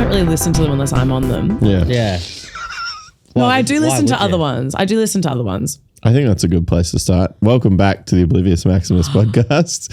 don't really listen to them unless I'm on them. Yeah. Yeah. No, I do listen to would other you? ones. I do listen to other ones. I think that's a good place to start. Welcome back to the Oblivious Maximus podcast.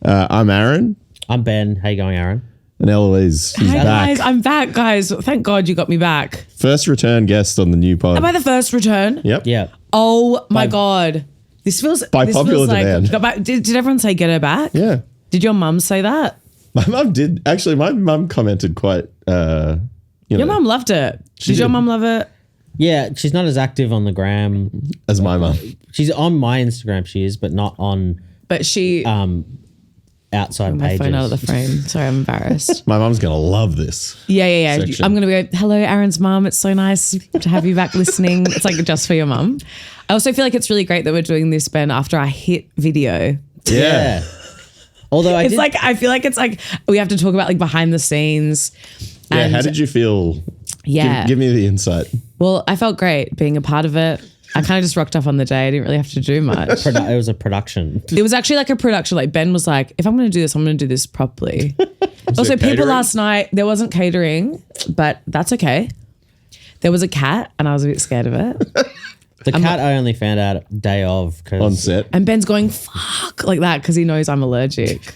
I'm Aaron. I'm Ben. How you going, Aaron? And Elouise is Hi back. guys, I'm back, guys. Thank God you got me back. First return guest on the new pod. Am I the first return? Yep. Yeah. Oh my God. This feels By this popular feels demand. Did everyone say get her back? Yeah. Did your mum say that? My mum did. Actually, my mum commented quite, Your mum loved it. Did your did. mum love it? Yeah, she's not as active on the gram. as my mum. She's on my Instagram, she is, but not on But she outside my pages. phone out of the frame. Sorry, I'm embarrassed. My mum's going to love this. Yeah. Section. I'm gonna go, hello, Aaron's mum. It's so nice to have you back listening. It's like just for your mum. I also feel like it's really great that we're doing this, Ben, after our hit video. Yeah. Although I It's did, like I feel like it's like we have to talk about like behind the scenes. Yeah. And How did you feel? Yeah. Give me the insight. Well, I felt great being a part of it. I kind of just rocked up on the day. I didn't really have to do much. it was a production. It was actually like a production. Like Ben was like, if I'm going to do this, I'm going to do this properly. Also, there people catering? last night, there wasn't catering, but that's okay. There was a cat and I was a bit scared of it. The cat I only found out day of because On set. And Ben's going, fuck, like that because he knows I'm allergic.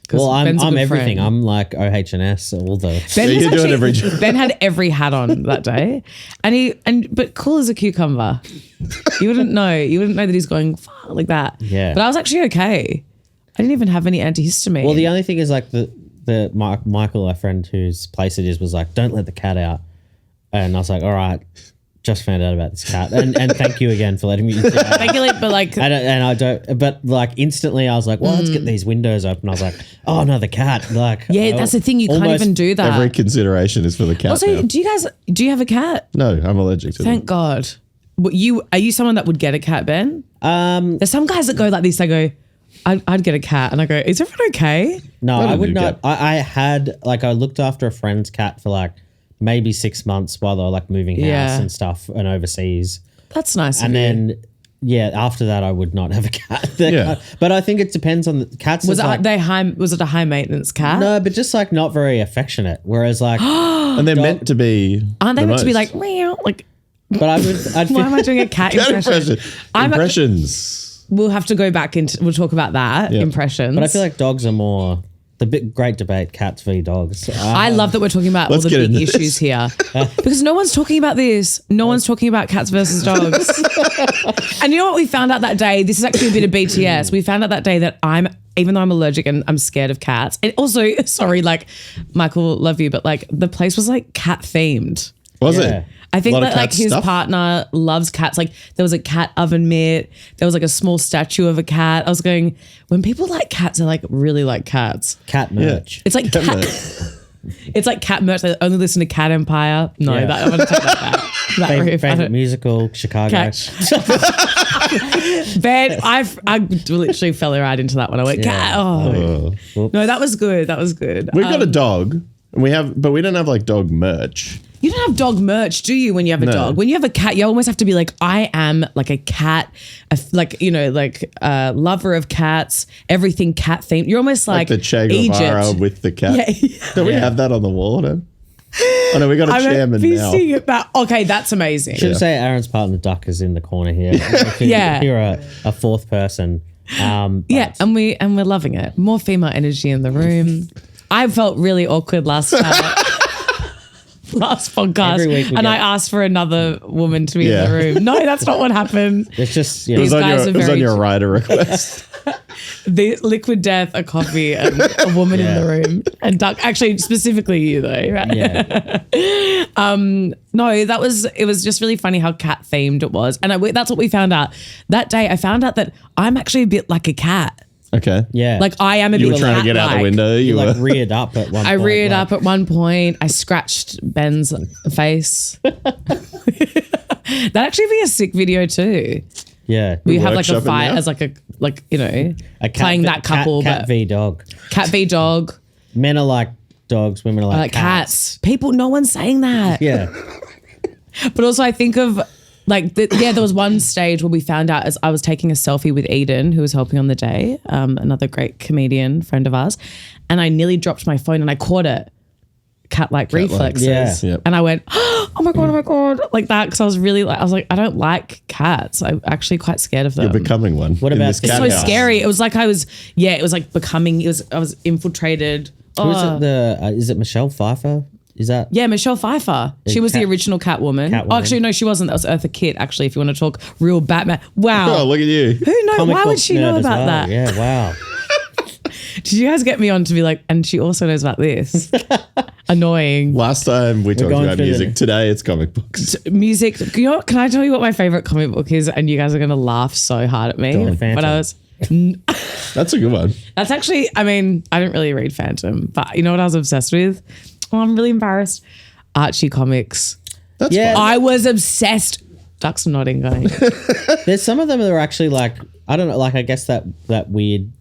'Cause well, Ben's a I'm good everything. friend. I'm like OH&S, all the Ben, Yeah, was you're doing actually- every job. Ben had every hat on that day, but cool as a cucumber. You wouldn't know that he's going fuck like that. Yeah. But I was actually okay. I didn't even have any antihistamine. Well, the only thing is like the Michael, our friend whose place it is, was like, don't let the cat out. And I was like, all right, just found out about this cat. And thank you again for letting me into that. Thank you, but like But like instantly I was like, well, let's get these windows open. I was like, oh no, the cat. Like, yeah, that's the thing. You can't almost even do that. Every consideration is for the cat. Also, now. do you have a cat? No, I'm allergic to Thank God. Are you someone that would get a cat, Ben? There's some guys that go like this. They go, I'd get a cat, and I go, is everyone okay? No, What I did would you not. get? I looked after a friend's cat for like maybe 6 months while they were like moving house Yeah. and stuff and overseas. That's nice. And of you. then, yeah, after that, I would not have a cat. Yeah. But I think it depends on the cats. was is like, was it a high maintenance cat? no, but just like not very affectionate. Whereas like, And they're meant to be. Aren't they the meant to be most. like meow? Like but I'd why am I doing a cat Cat impression? impression. Impressions. We'll have to go back into. We'll talk about that Yeah. impressions. But I feel like dogs are more the great debate: cats v dogs. I love that we're talking about all Let's the get big into issues here because no one's talking about this. No one's talking about cats versus dogs. And you know what we found out that day? This is actually a bit of BTS. We found out that day that even though I'm allergic and I'm scared of cats, and also, sorry, like Michael, love you, but like the place was like cat themed. Was Yeah. it? I think A lot of that like cat his stuff? partner loves cats. Like there was a cat oven mitt. There was like a small statue of a cat. I was going, when people like cats, they like really like cats. cat merch. It's like cat. It's like cat merch. They only listen to Cat Empire. No, Yeah. I'm gonna take that back. That riff, I Favorite don't- musical, Chicago. Cat. Ben, I literally fell right into that one. I went, cat. Oh. No, that was good. That was good. We've got a dog, and but we don't have like dog merch. You don't have dog merch, do you, when you have a No. dog? When you have a cat, you almost have to be like, I am like a cat, lover of cats, everything cat themed. You're almost like The Che Guevara Egypt. with the cat. Yeah. Don't we have that on the wall? No? Oh no, we got a I'm chairman now. seeing it back. Okay, that's amazing. Should say Aaron's partner Duck is in the corner here. Yeah. You're a fourth person. Yeah, and we're loving it. More female energy in the room. I felt really awkward last podcast, Every week we and get- I asked for another woman to be Yeah. in the room. No, that's not what happened. It's just It These was on guys your, are it was on very your rider request. The liquid death, a coffee, and a woman in the room, and Duck. Actually, specifically you though, right? yeah. No, it was just really funny how cat themed it was, and that's what we found out that day. I found out that I'm actually a bit like a cat. Okay. Yeah. Like I am a You bit were trying to get out the cat-like. window. you You like were. reared up at one I point. reared like- up at one point. I scratched Ben's face. That'd actually be a sick video too. Yeah. We have like a workshopping fight now? as like A cat playing that couple, cat but v dog. cat v dog. Men are like dogs, women are I like like cats. People, no one's saying that. Yeah. But also I think of like, there was one stage where we found out as I was taking a selfie with Eden, who was helping on the day, another great comedian friend of ours, and I nearly dropped my phone and I caught it. cat-like reflexes. Yeah. Yep. And I went, oh my God, like that. Because I was like, I don't like cats. I'm actually quite scared of them. You're becoming one. What in about this the- It's cat so house. scary. It was like I was becoming, I was infiltrated. Who is it? Is it Michelle Pfeiffer? Is that? Yeah, Michelle Pfeiffer. She was the original Catwoman. Catwoman. Oh, actually, no, she wasn't. That was Eartha Kitt, actually, if you want to talk real Batman. Wow. Oh, look at you. Who knows? Comic Why would book she nerd know as about well. that? Yeah, wow. Did you guys get me on to be like, and she also knows about this? Annoying. Last time we talked going about through music. the- Today it's comic books. Music. You know what, can I tell you what my favorite comic book is? And you guys are going to laugh so hard at me. Go on. But I was. That's a good one. That's actually, I mean, I didn't really read Phantom, but you know what I was obsessed with? Oh, I'm really embarrassed. Archie comics. That's Yeah. fun. I was obsessed. Ducks nodding going. There's some of them that are actually like, I don't know, like I guess that weird,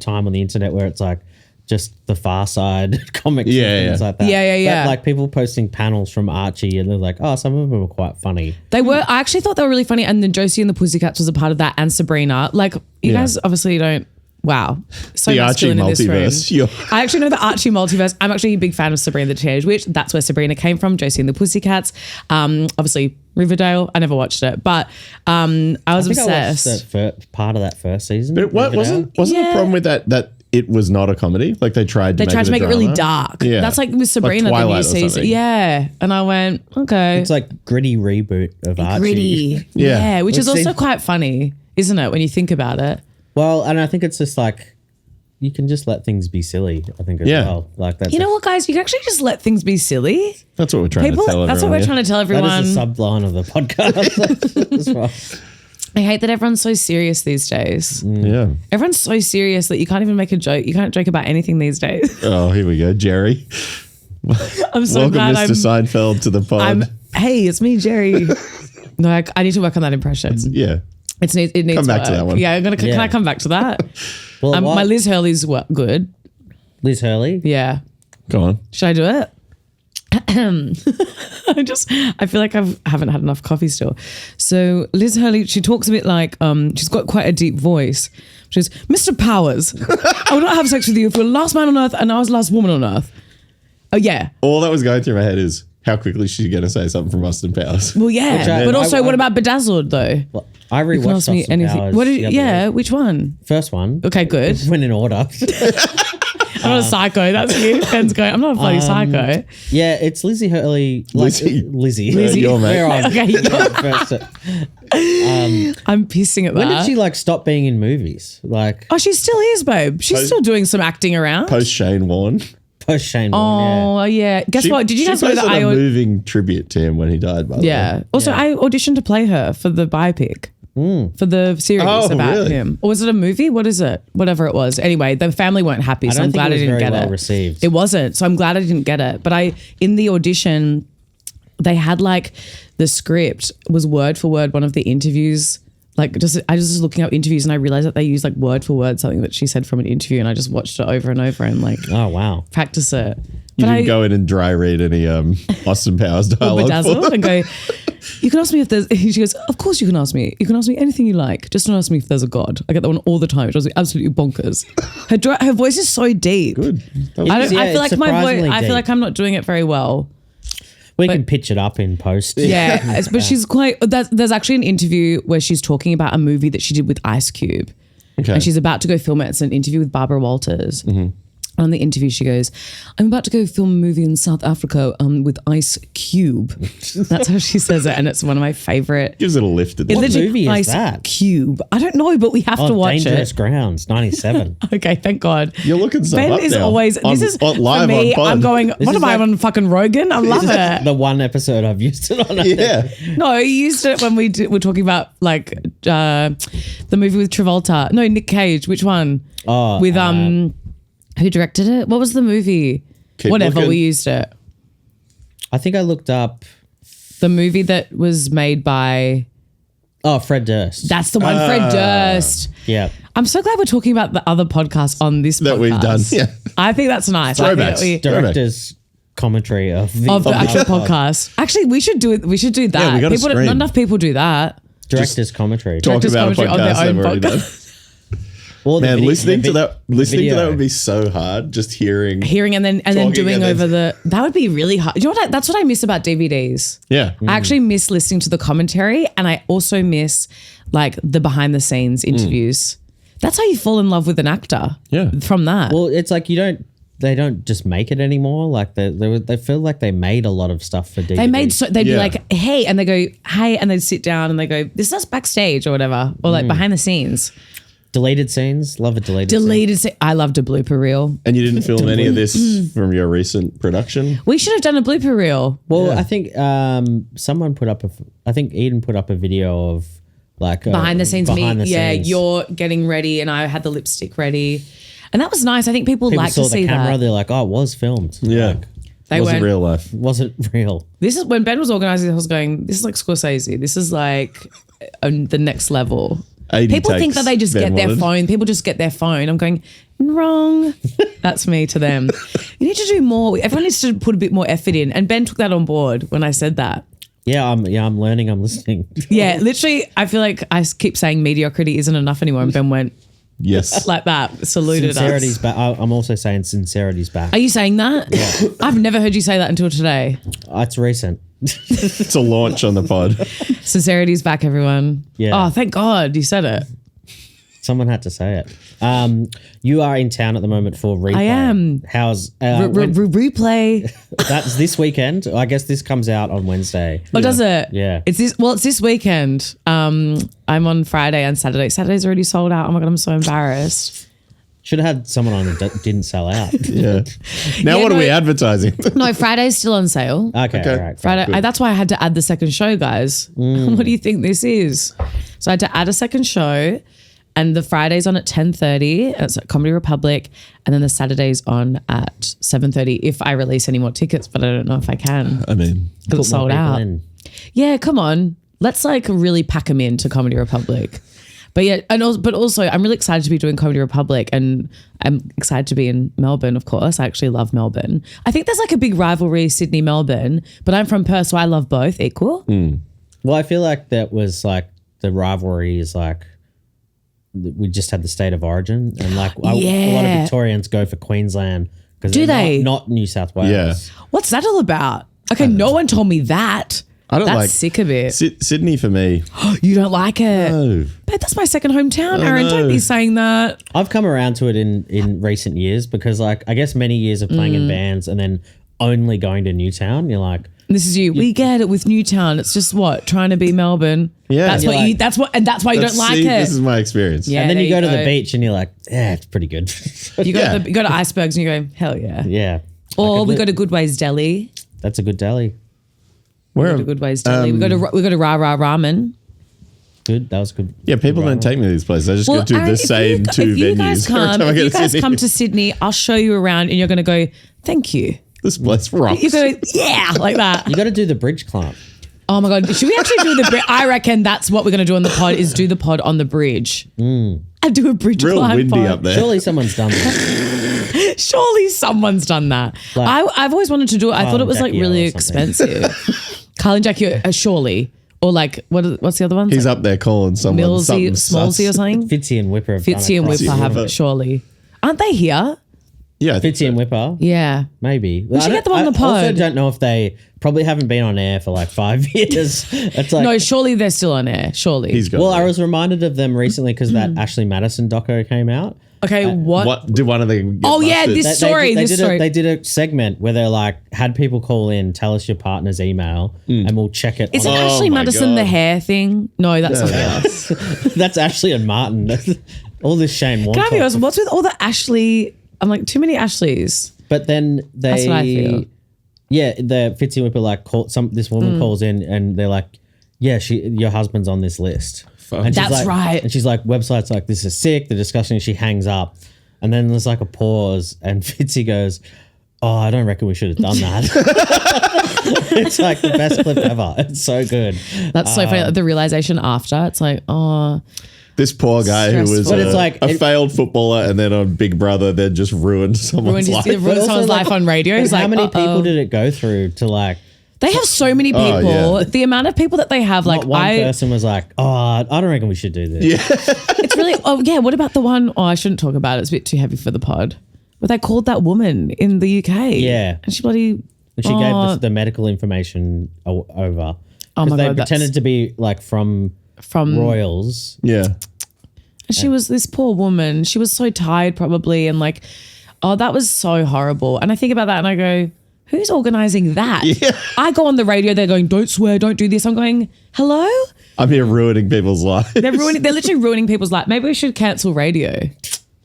time on the internet where it's like just the Far Side comics Yeah, and things yeah. like that. Yeah. But like people posting panels from Archie and they're like, oh, some of them are quite funny. They were, I actually thought they were really funny. And then Josie and the Pussycats was a part of that, and Sabrina. Like, you Yeah. guys obviously don't, wow. So The Archie masculine in this room. multiverse. You're- I actually know the Archie multiverse. I'm actually a big fan of Sabrina the Teenage Witch. That's where Sabrina came from, Josie and the Pussycats. Obviously, Riverdale. I never watched it, but I was I think obsessed. I watched that part of that first season. But what, Riverdale. wasn't Yeah. the problem with that it was not a comedy? Like they tried to They tried to make it really drama? dark. Yeah. That's like with Sabrina, the Twilight new or season. something. Yeah. And I went, okay. It's like gritty reboot of Archie. Gritty. Yeah. Which is Which also seems- quite funny, isn't it, when you think about it? Well, and I think it's just like you can just let things be silly. I think as Yeah. well. Like that's You know what, guys? You can actually just let things be silly. That's what we're trying People, to tell everyone. that's what we're trying to tell everyone. That is the subline of the podcast as well. I hate that everyone's so serious these days. Yeah. Everyone's so serious that you can't even make a joke. You can't joke about anything these days. Oh, here we go. Jerry. I'm so Welcome, glad Mr. Seinfeld, to the pod. hey, it's me, Jerry. No, I need to work on that impression. Yeah. It needs Come back to work. that one. Yeah, can Yeah. I come back to that? Well, My Liz Hurley's good. Liz Hurley. Yeah. Go on. Should I do it? I feel like I haven't had enough coffee still. So Liz Hurley, she talks a bit like, she's got quite a deep voice. She's, Mr. Powers, I would not have sex with you if you're the last man on earth and I was the last woman on earth. Oh yeah. All that was going through my head is how quickly she's going to say something from Austin Powers. Well, yeah. Which I- but also, I- what about Bedazzled though? Well, I You can rewatched ask me Austin anything. Powers What the did, other yeah, week. which one? First one. Okay, good. Went in order. I'm not a psycho. That's you. Ben's going, I'm not a bloody psycho. Yeah, it's Lizzy Hurley. Lizzy. Lizzy. Your mate. We're on. Okay, First. I'm pissing at that. When did she like stop being in movies? Like Oh, she still is, babe. She's still doing some acting around. Post Shane Warne. post Shane Warne. Oh, yeah. Guess what? Did you guys know that posted I... a moving tribute to him when he died, by the way. Yeah. Also, I auditioned to play her for the biopic. For the series Oh, about really? him. Or was it a movie? What is it? Whatever it was. Anyway, the family weren't happy, so don't I'm think glad it I was didn't very get well it. received. It wasn't. So I'm glad I didn't get it. But in the audition, they had like the script was word for word one of the interviews. Like I was just looking up interviews and I realized that they used like word for word something that she said from an interview, and I just watched it over and over and like Oh wow. practice it. You But didn't go in and dry read any Austin Powers dialogue. bedazzled and go, you can ask me if there's, she goes, of course you can ask me. You can ask me anything you like. Just don't ask me if there's a God. I get that one all the time. It drives me absolutely bonkers. Her voice is so deep. Good. I feel it's like my voice, surprisingly I feel deep. like I'm not doing it very well. We can pitch it up in post. Yeah. But she's quite, there's actually an interview where she's talking about a movie that she did with Ice Cube. Okay. And she's about to go film it. It's an interview with Barbara Walters. On the interview, she goes, I'm about to go film a movie in South Africa with Ice Cube. That's how she says it. And it's one of my favorite. Gives it a lift at the It's What literally movie is Ice that? Cube. I don't know, but we have to Oh, watch Dangerous it. Grounds, 97. Okay, thank God. You're looking stuff Ben up is now. always, On- this is on- live for me, on pod. I'm going, what is am I like- on fucking Rogan? I love it. The one episode I've used it on. I think. Yeah. No, he used it when we're talking about like the movie with Travolta. No, Nick Cage. Which one? Oh, With who directed it? What was the movie? Keep Whatever, looking. we used it. I think I looked up. The movie that was made by, Oh, Fred Durst. that's the one, Fred Durst. Yeah. I'm so glad we're talking about the other podcasts on this That podcast. we've done. Yeah. I think that's nice. I think Throwbacks. that we- Director's commentary of the, of the actual podcast. Actually, we should do it. We should do that. we got a People, screen. not enough people do that. director's commentary. Talk Director's about a commentary on their podcast own they've already done. podcast. Well, Man, listening to that video. would be so hard. Just hearing. and then Talking doing and then- over that would be really hard. You know what? That's what I miss about DVDs. Yeah. I actually miss listening to the commentary, and I also miss like the behind the scenes interviews. That's how you fall in love with an actor. Yeah. From that. Well, it's like they don't just make it anymore. Like they feel like they made a lot of stuff for DVD. they made they'd be Yeah. like, hey, and they go, hey, and they'd sit down and they go, this is us backstage or whatever, or like behind the scenes. deleted scenes. Love a deleted scene. I loved a blooper reel. And you didn't film any of this from your recent production? We should have done a blooper reel. Well, I think someone put up I think Eden put up a video of like Behind the scenes, behind the yeah, scenes. you're getting ready and I had the lipstick ready. And that was nice. I think people like saw to the see camera. that. They're like, oh, it was filmed. Yeah. Like, They wasn't weren't- real life. wasn't real. This is when Ben was organizing. I was going, this is like Scorsese. This is like the next level. 80 People think takes that they just Ben get their wanted. phone. People just get their phone. I'm going, wrong. That's me to them. You need to do more. Everyone needs to put a bit more effort in. And Ben took that on board when I said that. Yeah, I'm learning. I'm listening. Yeah, literally, I feel like I keep saying mediocrity isn't enough anymore. And Ben went Yes. like that, saluted Sincerity's us. back. I'm also saying sincerity's back. Are you saying that? Yeah. I've never heard you say that until today. It's recent. It's a launch on the pod. Sincerity's back, everyone. Yeah. Oh, thank God you said it. Someone had to say it. You are in town at the moment for replay. I am. How's Replay. that's this weekend? I guess this comes out on Wednesday. Oh, does it? Yeah. It's this weekend. I'm on Friday and Saturday. Saturday's already sold out. Oh my God, I'm so embarrassed. Should have had someone on that didn't sell out. Yeah. Now Yeah, what are no- we advertising? No, Friday's still on sale. Okay, Okay. all right. Friday. That's why I had to add the second show, guys. What do you think this is? So I had to add a second show, and the Friday's on at 10:30. It's at Comedy Republic, and then the Saturday's on at 7:30. If I release any more tickets, but I don't know if I can. I mean, Because it's Put more sold people out. in. Yeah, come on. Let's like really pack them into Comedy Republic. But yeah, but also I'm really excited to be doing Comedy Republic, and I'm excited to be in Melbourne, of course. I actually love Melbourne. I think there's like a big rivalry, Sydney-Melbourne, but I'm from Perth, so I love both equal. Well, I feel like that was like the rivalry is like we just had the state of origin, and like a lot of Yeah. Victorians go for Queensland because Do they? not New South Wales. Yeah. What's that all about? Okay, no one told me that. I don't That's like sick of it. Sydney for me. You don't like it. No. But that's my second hometown, Aaron. Don't know. be saying that. I've come around to it in recent years because like I guess many years of playing in bands and then only going to Newtown, you're like, This is you. We get it with Newtown. It's just what? Trying to be Melbourne. Yeah. That's You're what you that's why you don't like it. This is my experience. Yeah. and then there you go you to the go. beach and you're like, yeah, it's pretty good. You go, Yeah. you go to icebergs and you go, hell yeah. yeah. Or we go to Goodways Deli. That's a good deli. Where We go to Goodways Deli. we go to Ra Ra Ramen. Good. That was good. Yeah, people don't take me to these places. I just go to Aaron, the if same two if you venues. guys every come, time I if go you to guys Sydney. come to Sydney, I'll show you around and you're going to go, thank you. This place rocks. You go, yeah, like that. You got to do the bridge climb. Oh my God. Should we actually do the bridge? I reckon that's what we're going to do on the pod is do the pod on the bridge. And do a bridge Real climb windy pod. up there. Surely someone's done that. Surely someone's done that. Like- I've always wanted to do it. I thought it was like Jackie really or something. expensive. Carl and Jackie, surely. Or like, what's the other one? He's up there calling someone Millsy, something Smallsy or sus. something? Fitzy and Whipper have done Fitzy it and across Whipper the have river. it, surely. Aren't they here? Yeah, I think Fitzy and Whipper. Yeah. Maybe. should get them on the I also pod. don't know if they probably haven't been on air for like 5 years. It's like, No, surely they're still on air. Surely. he's got. well, I was reminded of them recently because that Ashley Madison doco came out. okay, what? What did one of them? Get Oh, yeah, busted? this- Sorry, they story. They did a segment where they're like, had people call in, tell us your partner's email, and we'll check it. Isn't on- Oh Ashley my Madison the God. hair thing? No, that's something else. That's Ashley and Martin. All this Shane Can I be honest? Wontok. What's with all the Ashley? I'm like, too many Ashleys. But then they, That's what I feel. yeah, the Fitzy and Whipper like this woman calls in and they're like, yeah, your husband's on this list. And she's That's like- right. And she's like, websites like this is sick. The discussion. She hangs up, and then there's like a pause, and Fitzy goes, "Oh, I don't reckon we should have done that." It's like the best clip ever. It's so good. That's so funny. The realization after, it's like, oh, This poor guy who was Stressful. But it's like- a failed footballer and then on Big Brother, then just ruined someone's ruined life. his, ruined also, someone's like, life on radio. He's how like, many people uh-oh. did it go through to like? They have so many people. Oh, yeah. The amount of people that they have, like Not one person was like, "Oh, I don't reckon we should do this." Yeah. it's really. Oh yeah. What about the one? Oh, I shouldn't talk about it. It's a bit too heavy for the pod. But they called that woman in the UK. Yeah. and she bloody. And she gave us the medical information over. Oh my they God, pretended to be like from royals. Yeah. And she was this poor woman. She was so tired, probably, and like, oh, that was so horrible. And I think about that, and I go, who's organising that? Yeah. I go on the radio. They're going, don't swear, don't do this. I'm going, hello. I'm here ruining people's lives. They're literally ruining people's life. Maybe we should cancel radio.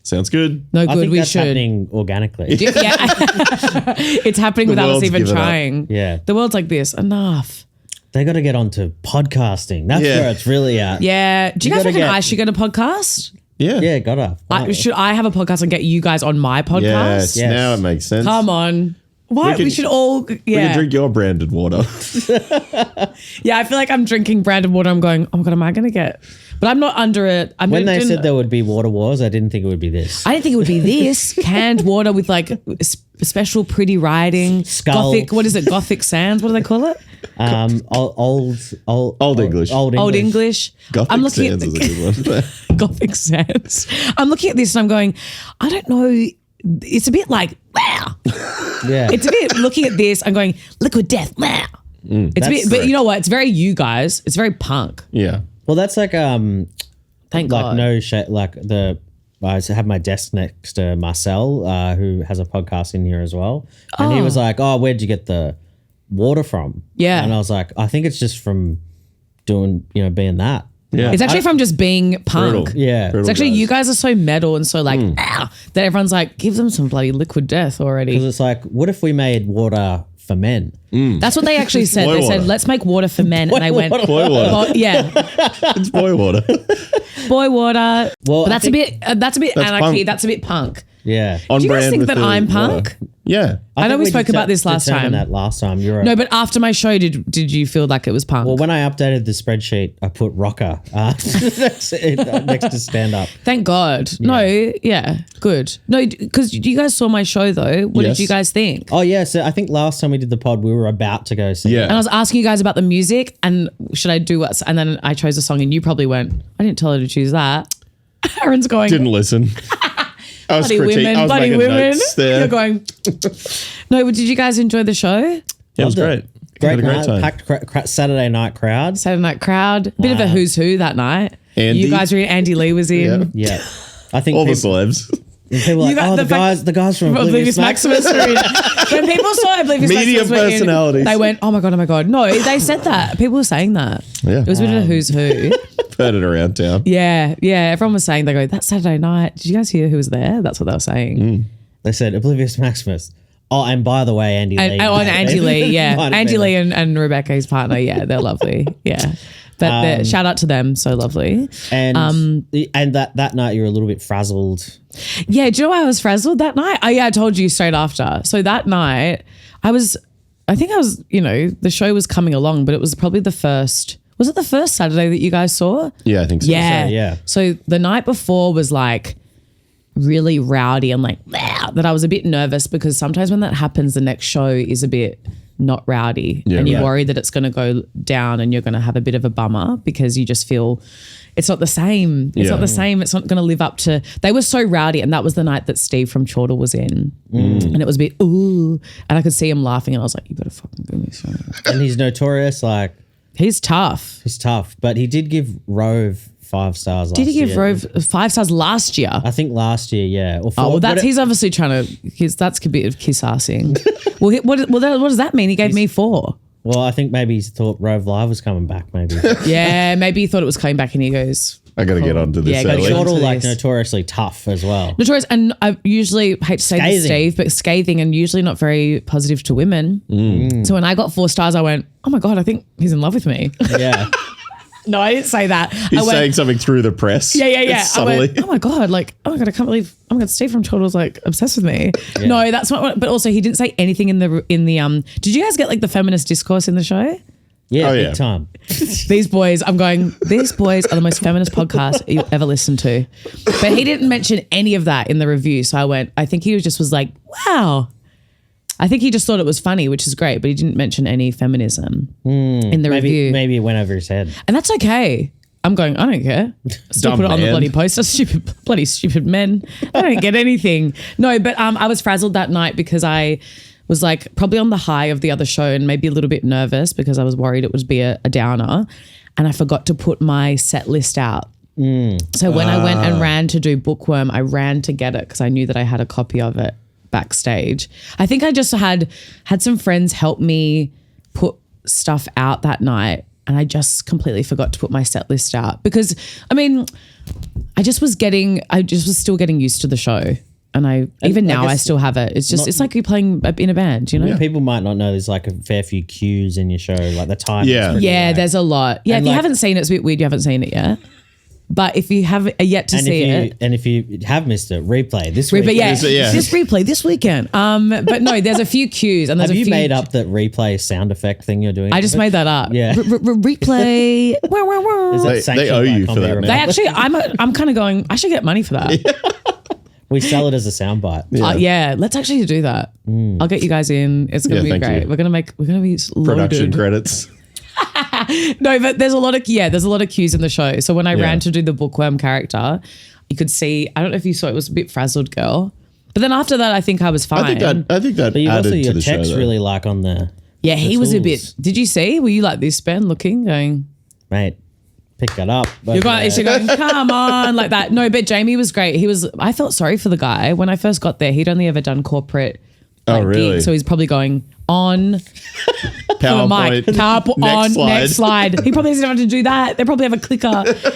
Sounds good. No I good. think We that's should. happening organically. Yeah, it's happening without us world's even given up. trying. Yeah. The world's like this. Enough. They got to get onto podcasting. That's Yeah. where it's really at. Yeah. Do you You guys gotta reckon get- I should get a podcast? Yeah. Yeah, gotta. Should I have a podcast and get you guys on my podcast? Yes. Yes. Now it makes sense. Come on. Why? We, can- should all. We Yeah. can drink your branded water. Yeah. I feel like I'm drinking branded water. I'm going, oh my God, am I going to get. But I'm not under it. When they said there would be water wars, I didn't think it would be this. I didn't think it would be this canned water with like special pretty writing. Skull. Gothic. What is it? Gothic sands. What do they call it? Old English. Old English. Gothic I'm looking Sands at is a good one. Gothic sands. I'm looking at this and I'm going, I don't know. It's a bit like, wow. Yeah. It's a bit looking at this. I'm going, liquid death. Wow. It's a bit, but you know what? It's very you guys. It's very punk. Yeah. Well, that's like Thank like God. no shit. Like I have my desk next to Marcel, who has a podcast in here as well, and he was like, "Oh, where'd you get the water from?" Yeah. and I was like, "I think it's just from doing, being that." Yeah. It's actually from just being punk. Brutal. Yeah. Brutal It's actually, guys. you guys are so metal and so like, that everyone's like, give them some bloody liquid death Because already. it's like, what if we made water for men? That's what they actually said. Boy They said, water. let's make water for men. And they went, water. Boy water. oh, yeah, It's boy water. boy water. Well, But I that's a bit anarchy. punk. That's a bit punk. Yeah. On Do you guys brand think with that the I'm water. punk? Yeah. I know think we spoke about this last determined time. That last time, you're No, but after my show, did you feel like it was punk? Well, when I updated the spreadsheet, I put rocker next to stand up. Thank God. No, yeah, good. No, because you guys saw my show though. What Yes. did you guys think? Oh yeah, so I think last time we did the pod, we were about to go see. Yeah. And I was asking you guys about the music and should I do what? And then I chose a song and you probably went, I didn't tell her to choose that. Aaron's going, Didn't listen. I was bloody critiquing. women, I was bloody making women. notes there. You're going, no, but did you guys enjoy the show? Yeah, it was great. Great Had a great night, time. packed Saturday night crowd. Saturday night crowd, bit of a who's who that night. Andy. You guys were in, Andy Lee was in. Yeah. Yeah, I think All the people, celebs. people were You like, got oh, the the guys from Oblivious Maximus were in. When people saw Oblivious Media Maximus were in, personalities. they went, oh my God. No, they said that. People were saying that. Yeah. It was a bit of a who's who. Heard it around town. Yeah. Everyone was saying, they go, that Saturday night. Did you guys hear who was there? That's what they were saying. They said Oblivious Maximus. Oh, and by the way, Andy Lee. And Andy Lee, yeah. Might have Andy been Lee and Rebecca, his partner, yeah, they're lovely. Yeah. But shout out to them, so lovely. And that night you were a little bit frazzled. Yeah, do you know why I was frazzled that night? Oh yeah, I told you straight after. So that night, I think I was, the show was coming along, but it was probably was it the first Saturday that you guys saw? Yeah, I think so. Yeah. yeah. So the night before was like really rowdy and like that I was a bit nervous because sometimes when that happens, the next show is a bit not rowdy Yeah, and you right. worry that it's going to go down and you're going to have a bit of a bummer because you just feel it's not the same. It's Yeah. not the same. It's not going to live up to. They were so rowdy, and that was the night that Steve from Chortle was in, and it was a bit ooh, and I could see him laughing, and I was like, "You better fucking do me." And he's notorious, like, He's tough. he's tough. But he did give Rove 5 stars last Did he give year. Rove 5 stars last year? I think last year, yeah. Or 4, Oh, well, but he's obviously trying to. That's a bit of kiss assing. What does that mean? He gave me 4. Well, I think maybe he thought Rove Live was coming back, maybe. Yeah, maybe he thought it was coming back, and he goes, I got to get onto this Yeah, gotta early. get Chortle, onto like, this. notoriously tough as well. notorious. And I usually hate to say this, Scathing. Steve, but scathing and usually not very positive to women. So when I got 4 stars, I went, "Oh my God, I think he's in love with me." Yeah. No, I didn't say that. He's I went, saying something through the press. Yeah. It's I subtly. went, oh my God, I can't believe, oh my God, Steve from Chortle's like obsessed with me. No, that's not what, but also he didn't say anything in the, did you guys get like the feminist discourse in the show? Yeah, Oh, big yeah. time. These boys are the most feminist podcast you'll ever listen to. But he didn't mention any of that in the review. So I think he was like, wow. I think he just thought it was funny, which is great, but he didn't mention any feminism in the review. Maybe it went over his head. And that's okay. I'm going, I don't care. Still Dumb put it on the man. bloody poster. Bloody stupid men. I don't get anything. No, but I was frazzled that night because I was like probably on the high of the other show and maybe a little bit nervous because I was worried it would be a downer. And I forgot to put my set list out. So when I went and ran to do Bookworm, I ran to get it because I knew that I had a copy of it backstage. I think I just had some friends help me put stuff out that night. And I just completely forgot to put my set list out because, I mean, I just was still getting used to the show. And I still have it. It's just, it's like you're playing in a band, you know? Yeah. People might not know there's like a fair few cues in your show, like the time. Yeah, there's a lot. Yeah, And if you like- haven't seen it, it's a bit weird you haven't seen it yet. But if you have yet to see it. And if you have missed it, replay this week. But yeah, Yeah. just replay this weekend. But no, there's a few cues. And there's Have you few made up that replay sound effect thing you're doing? I just made that up. Yeah. Replay. Wah, wah, wah. Is that They sanctioned owe by you for Comedy that, Remember? man. They actually, I'm kind of going, I should get money for that. We sell it as a soundbite. Yeah, let's actually do that. I'll get you guys in. It's gonna Yeah, be thank great. you. We're gonna be Production loaded. credits. No, but there's a lot of cues in the show. So when I ran to do the Bookworm character, you could see. I don't know if you saw it was a bit frazzled girl, but then after that, I think I was fine. I think that But you added also, to your the show. text though. really like on the yeah, he was a bit. tools. Did you see? Were you like this, Ben, looking, going? Mate, pick that up. But, You're going, she's going, come on, like that. No, but Jamie was great. I felt sorry for the guy. When I first got there, he'd only ever done corporate really? gigs, so he's probably going on PowerPoint. next slide. He probably doesn't have to do that. They probably have a clicker.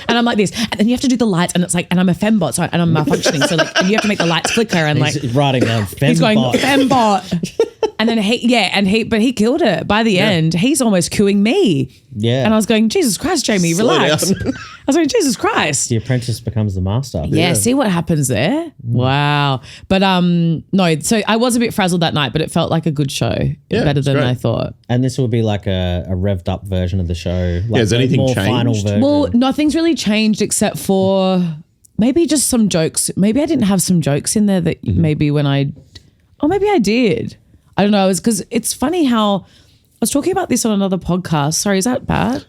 And I'm like this. And then you have to do the lights and it's like, and I'm a fembot, so and I'm malfunctioning. So like, and you have to make the lights flicker and like, he's writing down he's going, fembot. fembot. And then but he killed it. By the end, he's almost cooing me. Yeah. And I was going, Jesus Christ, Jamie, Slow relax. down. I was going, Jesus Christ. The apprentice becomes the master. Yeah, see what happens there? Wow. But no, so I was a bit frazzled that night, but it felt like a good show. Yeah, Better it's than great. I thought. And this will be like a revved up version of the show. Like has the anything more final changed? version. Well, nothing's really changed except for maybe just some jokes. Maybe I didn't have some jokes in there that maybe maybe I did. I don't know. Because it's funny how I was talking about this on another podcast. Sorry, is that bad?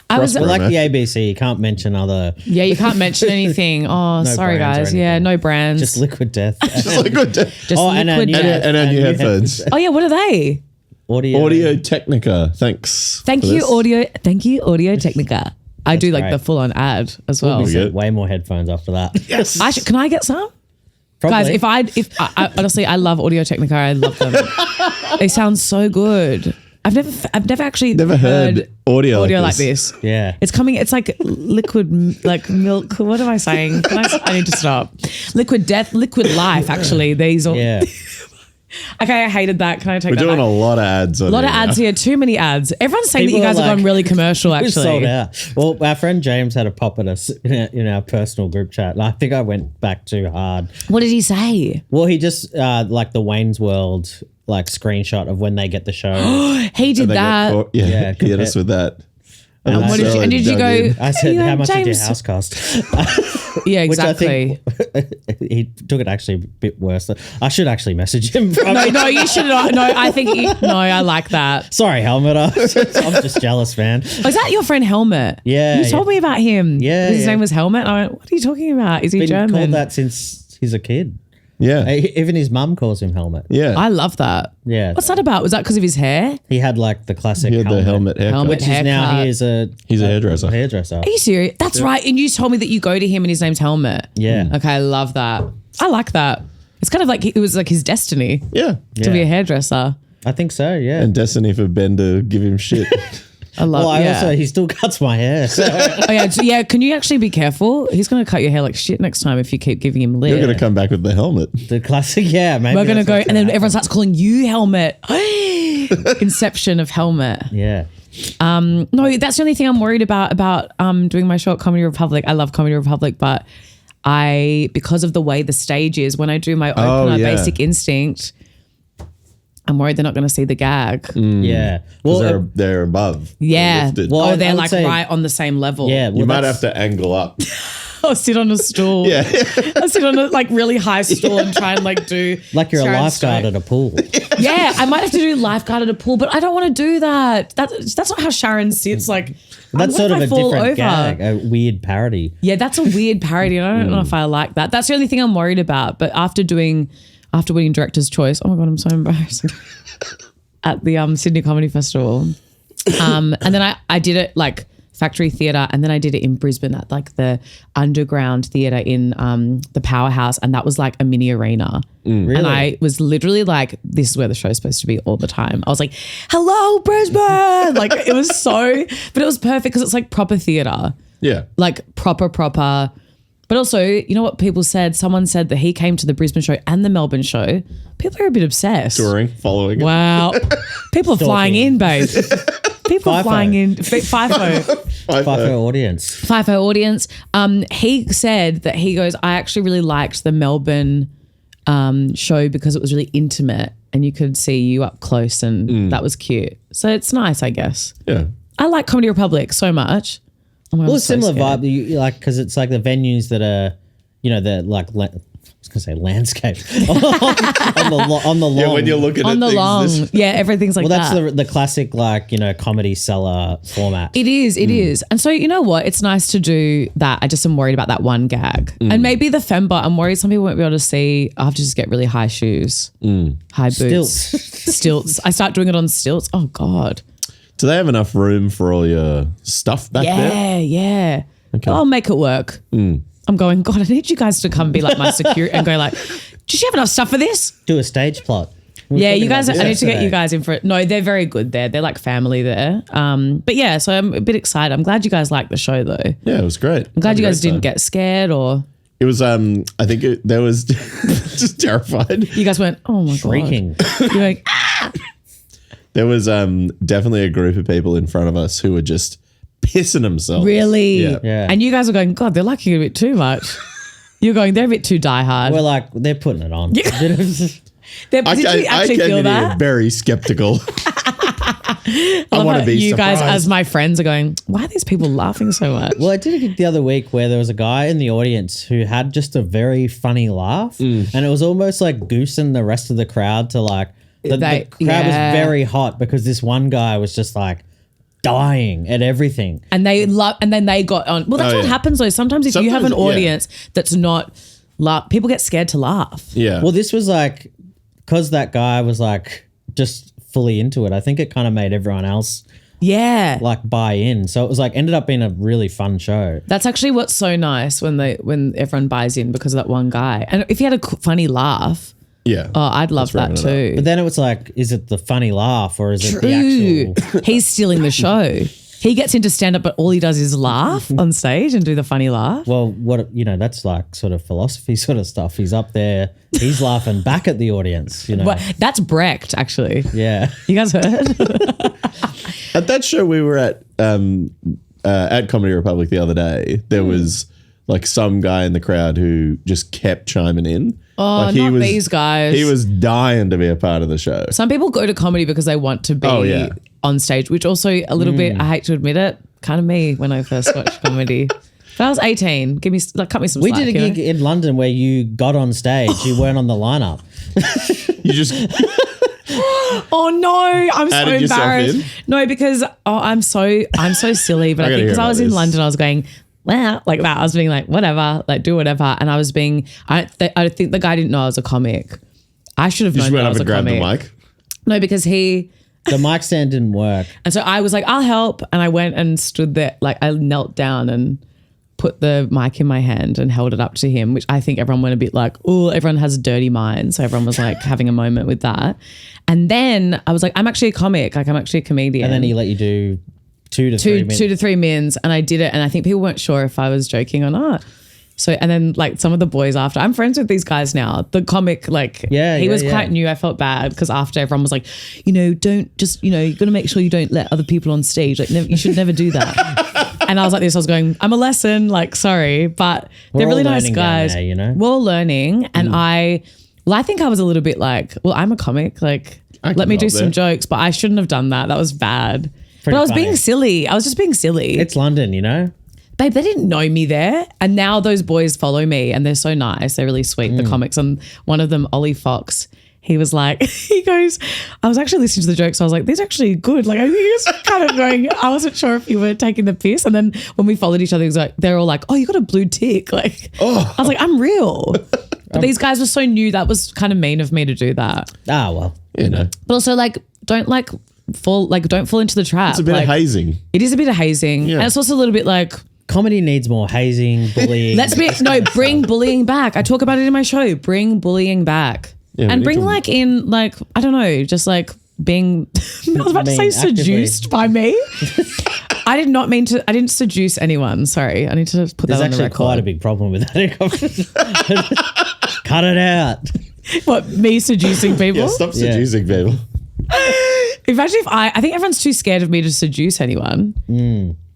We're like the ABC. You can't mention other. Yeah, you can't mention anything. Oh, sorry, brands or guys. Yeah, anything. no brands. Just Liquid Death. Just like good. Just and our liquid new- death. And our new headphones. Oh yeah, what are they? Audio Technica. Thanks. Thank for you, this. Audio Technica. I do like great. the full on ad as well. We good. sent way more headphones after that. Yes. Can I get some? Probably. Guys, if I honestly, I love Audio Technica. I love them. They sound so good. I've never actually heard audio like this. Yeah. It's coming. It's like liquid, like milk. What am I saying? I need to stop. Liquid death, liquid life. Actually, these all. Yeah. Okay, I hated that. Can I take We're that doing back? a lot of ads. A lot of ads here. Too many ads. Everyone's saying People that you guys are have gone like, really commercial. We Actually, sold out. Well, our friend James had a pop at us in our personal group chat. And I think I went back too hard. what did he say? Well, he just like the Wayne's World like screenshot of when they get the show. He did that. Yeah, he hit us with that. And what did you? And did you go? I said, "You how know, much did your James?" house cost? Yeah, Which exactly. I think he took it actually a bit worse. I should actually message him. No, you should not. No, I think I like that. Sorry, Helmet. I'm just jealous, man. Oh, is that your friend Helmet? Yeah, You told me about him. Yeah, His yeah. name was Helmet. I went, what are you talking about? Is he Been German? called that since he's a kid. Yeah. Even his mum calls him Helmet. Yeah. I love that. Yeah. What's that about? Was that because of his hair? He had like the classic He had the helmet haircut. Helmet. which is now haircut. he's a hairdresser. Hairdresser. Are you serious? That's right. And you told me that you go to him and his name's Helmet. Yeah. Okay, I love that. I like that. It's kind of like it was like his destiny Yeah. to be a hairdresser. I think so. Yeah. And destiny for Ben to give him shit. I love. well, yeah. also he still cuts my hair. So. Oh yeah, yeah. Can you actually be careful? He's going to cut your hair like shit next time if you keep giving him lip. You're going to come back with the helmet. The classic, yeah. Maybe We're going to that's go, what's and then happen. everyone starts calling you Helmet. Inception of Helmet. Yeah. No, that's the only thing I'm worried about doing my show at Comedy Republic. I love Comedy Republic, but because of the way the stage is, when I do my opener, yeah. Basic Instinct, I'm worried they're not going to see the gag. Yeah. Because Well, they're above. Yeah. They're lifted. Well, Or I they're would like say- right on the same level. yeah. You well, might that's- have to angle up. I'll sit on a stool. Yeah. I'll sit on a like really high stool and try and like do Like you're a Sharon's lifeguard stroke. at a pool. Yeah, I might have to do lifeguard at a pool, but I don't want to do that. That's not how Sharon sits. Like That's what sort if of I a fall different over? gag, a weird parody. Yeah, that's a weird parody, and I don't know if I like that. That's the only thing I'm worried about. But after winning Director's Choice, oh my God, I'm so embarrassed. At the Sydney Comedy Festival. And then I did it like Factory Theatre, and then I did it in Brisbane at like the underground theatre in the Powerhouse, and that was like a mini arena. Really? And I was literally like, this is where the show's supposed to be all the time. I was like, hello, Brisbane! Like it was so, but it was perfect because it's like proper theatre. Yeah. Like proper. But also, you know what people said? Someone said that he came to the Brisbane show and the Melbourne show. People are a bit obsessed. Touring, following. Wow. People are flying in, babe. People are FIFO. flying in. FIFO. FIFO audience. FIFO audience. He said that he goes, I actually really liked the Melbourne show because it was really intimate and you could see you up close and that was cute. So it's nice, I guess. Yeah. I like Comedy Republic so much. Oh my God, Well, I'm it's so similar scared. vibe, you like, because it's like the venues that are, you know, the like, I was gonna say landscape on the long. Yeah, when you're looking On at the things, long. this- Yeah, everything's like well, that. that's the classic like, you know, comedy seller format. It is. And so, you know what? It's nice to do that. I just am worried about that one gag. And maybe the femba, I'm worried some people won't be able to see. I have to just get really high shoes, high boots. Stilts. I start doing it on stilts. Oh, God. do they have enough room for all your stuff back there? Yeah. Okay. I'll make it work. I'm going, God, I need you guys to come be like my security and go like, does she have enough stuff for this? Do a stage plot. We were Yeah, talking you guys, I about need this to get you yesterday. guys in for it. No, they're very good there. They're like family there. But yeah, so I'm a bit excited. I'm glad you guys liked the show though. Yeah, it was great. I'm glad you guys didn't get scared or It was, I think there was just terrified. you guys went, oh my Shrieking. God. You're like, There was definitely a group of people in front of us who were just pissing themselves. really? Yeah. Yeah. And you guys were going, God, they're liking it a bit too much. You're going, they're a bit too diehard. We're like, they're putting it on. Did you actually feel that? very skeptical. I I love want how to be you guys, surprised. as my friends, are going, why are these people laughing so much? Well, I did a gig the other week where there was a guy in the audience who had just a very funny laugh, and it was almost like goosing the rest of the crowd to like the crowd was very hot because this one guy was just like dying at everything. And they love, and then they got on. Well, that's what yeah. happens though. Sometimes if you have an Sometimes, yeah. audience that's not people get scared to laugh. Yeah. Well, this was like because that guy was like just fully into it. I think it kind of made everyone else Yeah. like buy in. So it was like ended up being a really fun show. That's actually what's so nice when everyone buys in because of that one guy. And if he had a funny laugh, yeah. oh, I'd love that That's right. too. But then it was like, is it the funny laugh or is it the actual? He's stealing the show. He gets into stand up, but all he does is laugh on stage and do the funny laugh. Well, what you know, that's like sort of philosophy sort of stuff. He's up there, he's laughing back at the audience. You know, But that's Brecht, actually. yeah. You guys heard? At that show we were at Comedy Republic the other day, there was like some guy in the crowd who just kept chiming in. Oh, like not these guys. He was dying to be a part of the show. Some people go to comedy because they want to be yeah. on stage, which also a little bit, I hate to admit it, kind of me when I first watched comedy. But I was 18. Cut me some We slack. did a gig in London where you got on stage, you weren't on the lineup. You just Oh no, I'm so Added yourself embarrassed. in? No, because I'm so silly. But I I gotta think because hear I was about in this. London, I was going, well, like that. I was being like, whatever, like do whatever. And I was being, I think the guy didn't know I was a comic. I should have you known just that went I up was a and grabbed comic. the mic. No, because he. The mic stand didn't work. And so I was like, I'll help. And I went and stood there, like I knelt down and put the mic in my hand and held it up to him, which I think everyone went a bit like, oh, everyone has a dirty mind. So everyone was like having a moment with that. And then I was like, I'm actually a comic. Like I'm actually a comedian. And then he let you do 2 to 3 minutes. 2 to 3 mins. And I did it. And I think people weren't sure if I was joking or not. So, and then like some of the boys after, I'm friends with these guys now. The comic, like, he was quite new. I felt bad because after everyone was like, you know, don't just, you know, you got to make sure you don't let other people on stage. Like, you should never do that. And I was like this, I was going, I'm a lesson, like, sorry, but We're they're really all nice learning down guys. there, you know? We're all learning. And I think I was a little bit like, well, I'm a comic. Like, I let can me go do up some there. jokes, but I shouldn't have done that. That was bad. But Pretty I was funny. being silly. I was just being silly. It's London, you know? babe, they didn't know me there. And now those boys follow me and they're so nice. They're really sweet, the comics. And one of them, Ollie Fox, he was like, he goes, I was actually listening to the jokes. So I was like, these are actually good. Like, I think he was kind of going, I wasn't sure if you were taking the piss. And then when we followed each other, he was like, they're all like, oh, you got a blue tick. Like, I was like, I'm real. But these guys were so new. That was kind of mean of me to do that. Ah, well. You know, But also don't fall into the trap. it's a bit of hazing. It is a bit of hazing. Yeah. And it's also a little bit like, Comedy needs more hazing, bullying. bring bullying back. I talk about it in my show. Bring bullying back. Yeah, we And need bring to- I don't know, just like being, I was about to say Being seduced by me. I didn't seduce anyone. Sorry. I need to put There's that on the actually record. quite a big problem with that. Cut it out. What, me seducing people? Yeah, stop seducing people. Imagine if I think everyone's too scared of me to seduce anyone.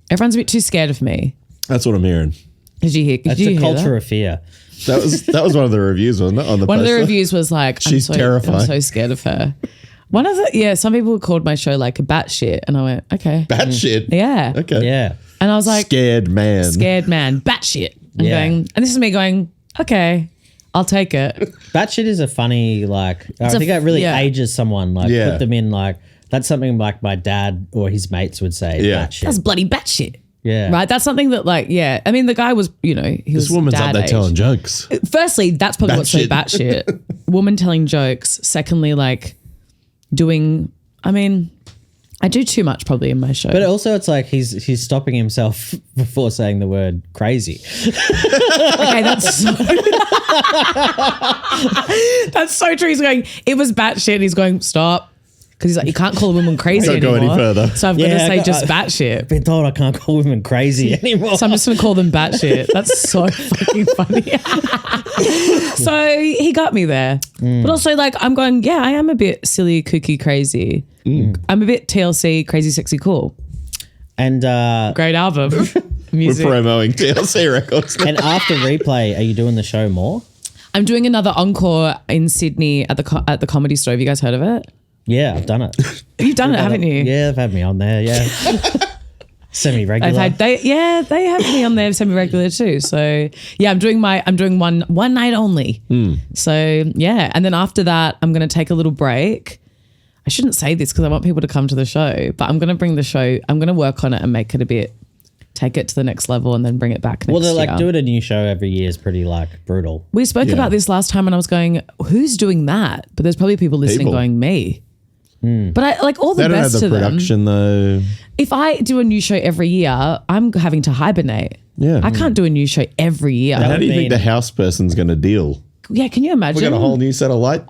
Everyone's a bit too scared of me. That's what I'm hearing. Did you hear? That's did you a hear culture that? of fear. That was one of the reviews, wasn't it? On the One of the poster? reviews was like, She's I'm terrifying. so scared of her. Some people called my show like a batshit, and I went, okay. Batshit. Yeah. Okay. Yeah. And I was like, Scared man. batshit. I'm Yeah. going, and this is me going, okay, I'll take it. Batshit is a funny, like, I think it really ages someone. Like, Yeah. put them in, like, that's something like my dad or his mates would say. Yeah. Batshit. That's bloody batshit. Yeah. Right? That's something that I mean, the guy was, he was This woman's up dad there age. telling jokes. Firstly, that's probably what's so Batshit. batshit. Woman telling jokes. Secondly, like doing, I do too much probably in my show. But also, it's like he's stopping himself before saying the word crazy. Okay, that's so that's so true. He's going, it was batshit. And he's going, stop. Because he's like, you can't call a woman crazy Don't go anymore. any further. So I've got Yeah, to say I just batshit. Been told I can't call women crazy anymore. So I'm just going to call them batshit. That's so fucking funny. So he got me there. But also like, I'm going, yeah, I am a bit silly, kooky, crazy. I'm a bit TLC, crazy, sexy, cool. And Great album. We're Music. promoting TLC records. and after replay, are you doing the show more? I'm doing another encore in Sydney at the Comedy Store. Have you guys heard of it? Yeah, I've done it. You've done it, haven't you? Yeah, they've had me on there. Yeah, semi-regular. They have me on there semi-regular too. So yeah, I'm doing one night only. So yeah, and then after that, I'm going to take a little break. I shouldn't say this because I want people to come to the show, but I'm going to bring the show. I'm going to work on it and make it take it to the next level and then bring it back next Well, they're like year. doing a new show every year is pretty like brutal. We spoke Yeah. about this last time and I was going, who's doing that? But there's probably people listening People. going, me. But I like all the They don't have best the to them. production though. If I do a new show every year, I'm having to hibernate. Yeah. I can't do a new show every year. How do you think mean- the house person's going to deal? Yeah, can you imagine? We got a whole new set of light.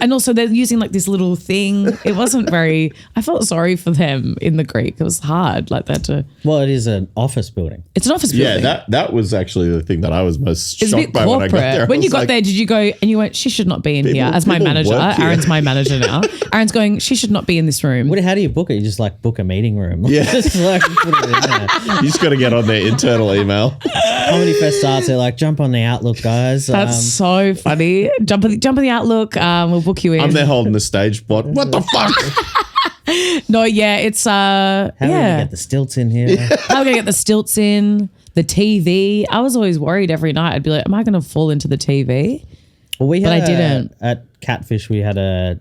and also they're using like this little thing. It wasn't very. I felt sorry for them in the Greek. It was hard, like that. Well, it is an office building. It's an office Yeah, building. that was actually the thing that I was most It's a shocked bit by when I corporate. got there. I When you was got like, there, did you go and you went? She should not be in here. As my people manager, work here. Aaron's my manager now. Aaron's going. She should not be in this room. How do you book it? You just like book a meeting room. Yeah. Just like put it in there. You just got to get on their internal email. Comedy Fest starts. They're like, jump on the Outlook, guys. That's so funny. Jump on the Outlook. We'll book you in. I'm there holding the stage plot. What the fuck? No, yeah, it's How are we gonna yeah. get the stilts in here? How are we gonna get the stilts in? The TV. I was always worried every night. I'd be like, am I gonna fall into the TV? Well, we had But I didn't. At Catfish, we had a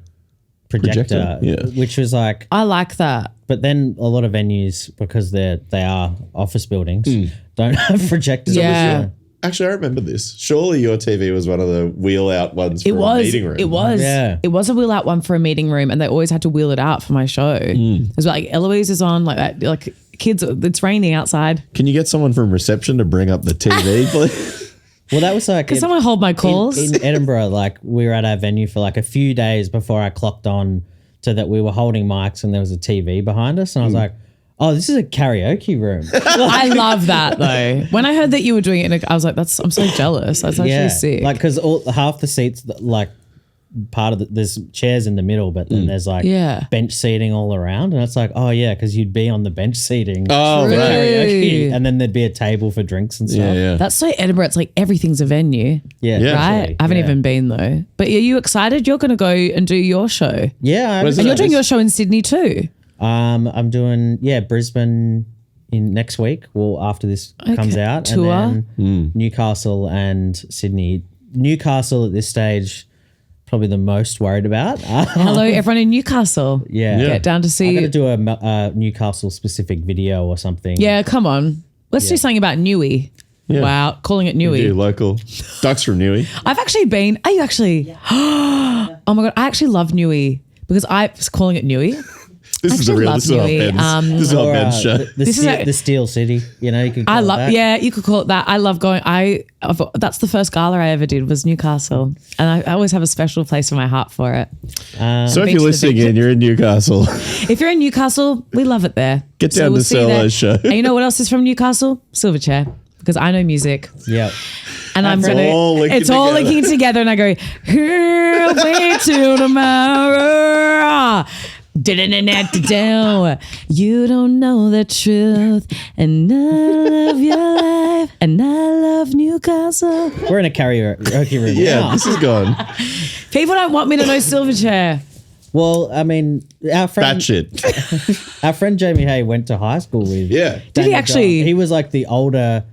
projector, Yeah. which was like, I like that. but then a lot of venues, because they are office buildings, don't have projectors. Yeah. Actually, I remember this. Surely your TV was one of the wheel out ones for It was. a meeting room. It was. Yeah. It was a wheel out one for a meeting room, and they always had to wheel it out for my show. It was like Elouise is on, like that. Like kids, it's raining outside. Can you get someone from reception to bring up the TV, please? Well, that was like Can someone hold my calls? in Edinburgh. Like we were at our venue for like a few days before I clocked on to that we were holding mics and there was a TV behind us, and I was like, oh, this is a karaoke room. I love that though. When I heard that you were doing it, I was like, I'm so jealous. That's actually sick. Like because half the seats, like part of there's chairs in the middle, but then there's like Yeah. bench seating all around, and it's like, oh yeah, because you'd be on the bench seating. Oh, True. right. Karaoke, and then there'd be a table for drinks and stuff. Yeah, yeah. That's so Edinburgh. It's like everything's a venue, Yeah, Yeah. right? totally. I haven't Yeah. even been though. But are you excited? You're going to go and do your show. Yeah, Where's And it you're at? doing your show in Sydney too. I'm doing Brisbane, in next week. Well, after this comes out, Tour. and then Newcastle and Sydney. Newcastle at this stage, probably the most worried about. Hello, everyone in Newcastle. Yeah. Get down to see. I'm going to do a Newcastle specific video or something. Yeah, come on. Let's do something about Newey. Yeah. Wow, calling it Newey. Do local. Ducks from Newey. I've actually been. Are you actually? Yeah. Oh my God, I actually love Newey because I was calling it Newey. This is the real. love This is our Newey. Ben's. This is our Or, Ben's show. the Steel City, you know, you could call I it love. that. Yeah, you could call it that. I love going. That's the first gala I ever did was Newcastle, and I always have a special place in my heart for it. So if Beach you're to listening beach. in, you're in Newcastle. If you're in Newcastle, we love it there. Get down to see you there. Solo's show. And you know what else is from Newcastle? Silverchair, because I know music. Yeah. And I'm gonna. all linking It's all together. linking together, and I go, "Here, wait till tomorrow." You don't know the truth, and I love your life, and I love Newcastle. We're in a karaoke room Yeah, now. this is gone. People don't want me to know Silverchair. Well, I mean, our friend Jamie Hay went to high school with. Yeah. Did he Daniel actually? John. He was like the older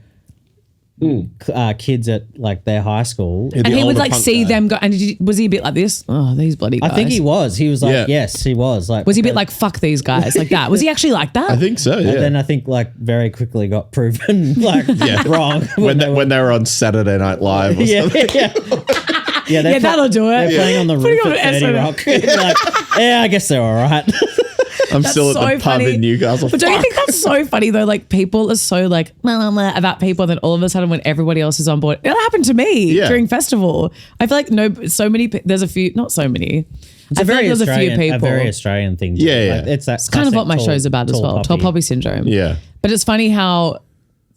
kids at like their high school. Yeah, And the he would older like punk see guy. them go. And was he a bit like this? Oh, these bloody guys. I think he was. He was like, Yeah. yes, he was. Like, Was he a bit like, fuck these guys, like that? Was he actually like that? I think so, yeah. And then I think like very quickly got proven like wrong when they were on Saturday Night Live or yeah, something. yeah. Yeah, Yeah, that'll do it. They're playing on the Putting roof on at an 30 SNL. Rock. Like, yeah, I guess they're all right. I'm still at so the pub funny. in Newcastle. But don't you Fuck. think that's so funny though? Like people are so like about people, and then all of a sudden when everybody else is on board, it happened to me Yeah. during festival. I feel like there's a few, not so many. It's I feel like there's a few a people. very Australian thing. Yeah, yeah. Like, it's that. It's kind of what my show's about as well. Tall poppy syndrome. Yeah. But it's funny how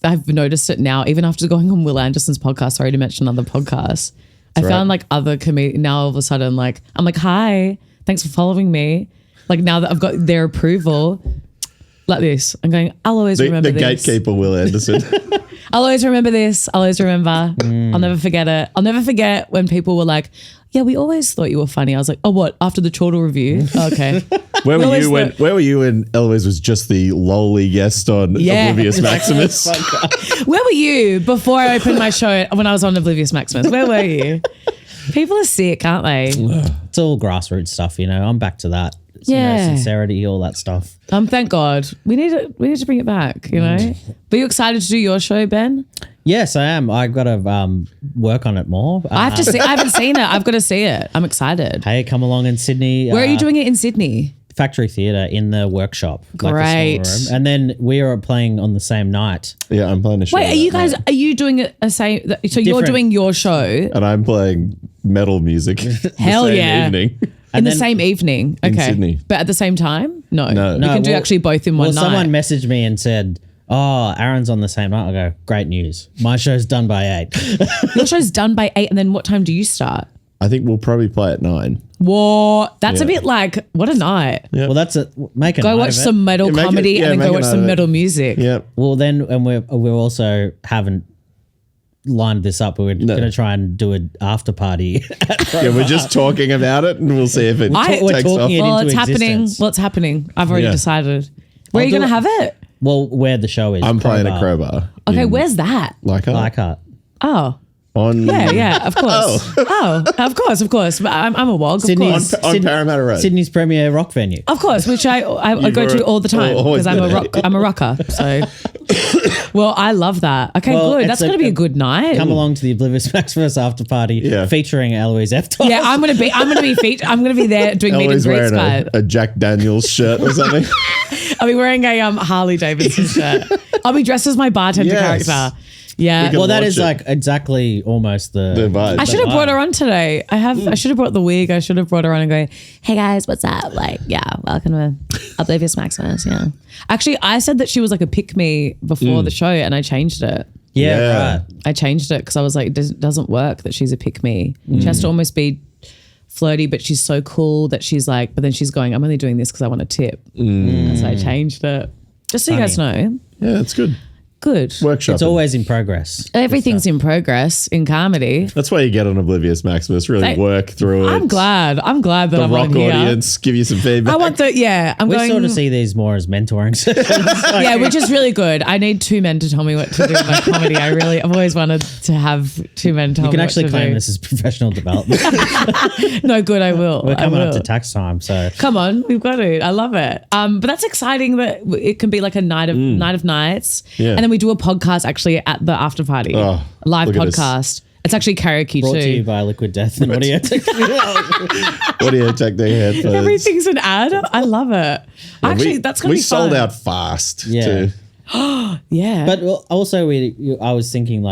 I've noticed it now, even after going on Will Anderson's podcast. Sorry to mention another podcast. I right. found like other comedians now all of a sudden, like, I'm like, hi, thanks for following me. Like now that I've got their approval, like this, I'm going, I'll always remember The this. gatekeeper, Will Anderson. I'll always remember this. I'll always remember. I'll never forget it. I'll never forget when people were like, yeah, we always thought you were funny. I was like, oh, what? After the chortle review? Okay. Where were always you when? thought- Where were you when Elouise was just the lowly guest on Yeah. Oblivious Maximus? Where were you before I opened my show when I was on Oblivious Maximus? Where were you? People are sick, aren't they? It's all grassroots stuff, you know. I'm back to that. Yeah. Sincerity, all that stuff. Thank God. We need to bring it back, you know? Were you excited to do your show, Ben? Yes, I am. I've got to work on it more. I have to see. I haven't seen it. I've got to see it. I'm excited. Hey, come along in Sydney. Where are you doing it in Sydney? Factory Theatre in the workshop. Like Great. the small room. And then we are playing on the same night. Yeah, I'm playing a show. Wait, are you that guys? night. Are you doing a same? So you're Different. doing your show And I'm playing metal music. Hell the same yeah. evening. in the then- same evening? Okay, Sydney. but at the same time? No, No. You No, can do well- actually both in one Well, night. someone messaged me and said, oh, Aaron's on the same night. I go, great news. My show's done by 8. Your show's done by 8, and then what time do you start? I think we'll probably play at 9. Whoa, that's a Yeah. bit like what a night. Yeah. Well, that's make a Go night watch of it. some metal Yeah, make it- comedy yeah, and then make go a watch night some of it. metal music. Yeah. Well, then, and we also haven't lined this up. We're going to try and do an after party. Yeah, we're just talking about it and we'll see if it We're takes off. talking it Well, into it's happening. existence. Well, it's happening. I've already Yeah. decided. Where are I'll you going to do have it? Well, where the show is. I'm playing a crowbar. Okay, in where's that? Leichhardt. Leichhardt. Oh, On yeah, of course. Oh, of course. But I'm a wog, Sydney's- of course. on Parramatta Road. Sydney's premier rock venue. Of course, which I go were- to all the time always because been I'm a rocker. So, well, I love that. Okay, Well, good. it's That's going to be a good night. Come along to the Oblivious Maximus after party Yeah. featuring Elouise Eftos. Yeah, I'm gonna be there doing meet and Always greets, wearing guys. a Jack Daniels shirt or something. I'll be wearing a Harley Davidson shirt. I'll be dressed as my bartender Yes. character. Yeah. We can Well, that watch is it. like exactly almost the vibe. I should have vibe. brought her on today. I should have brought the wig. I should have brought her on and go, hey guys, what's up? Like, yeah, welcome to Oblivious Maximus. Yeah. Actually, I said that she was like a pick me before the show and I changed it. Yeah, Yeah. right. I changed it because I was like, it doesn't work that she's a pick me. She has to almost be flirty, but she's so cool that she's like, but then she's going, I'm only doing this because I want a tip. And so I changed it. Just so you guys know. Yeah, that's good. Good. Workshop. It's always in progress. Everything's in progress in comedy. That's why you get on Oblivious Maximus. Really work through it. I'm glad that The I'm rock on here. audience give you some feedback. I want I'm We going sort of see these more as mentoring sessions. yeah, which is really good. I need two men to tell me what to do in my comedy. I've always wanted to have two men tell me You can what actually to claim do. this as professional development. No, good, I will. We're coming I up will. to tax time, so Come on, we've got it. I love it. But that's exciting that it can be like a night of nights. Yeah. And then we do a podcast actually at the after party. Oh, a live look at us. podcast. It's actually karaoke brought too. to you by Liquid Death and Audio Technique. Audio technique headphones. Everything's an ad. I love it. Actually, that's going to be fun. We sold out fast. Yeah. Too. Yeah. But also, I was thinking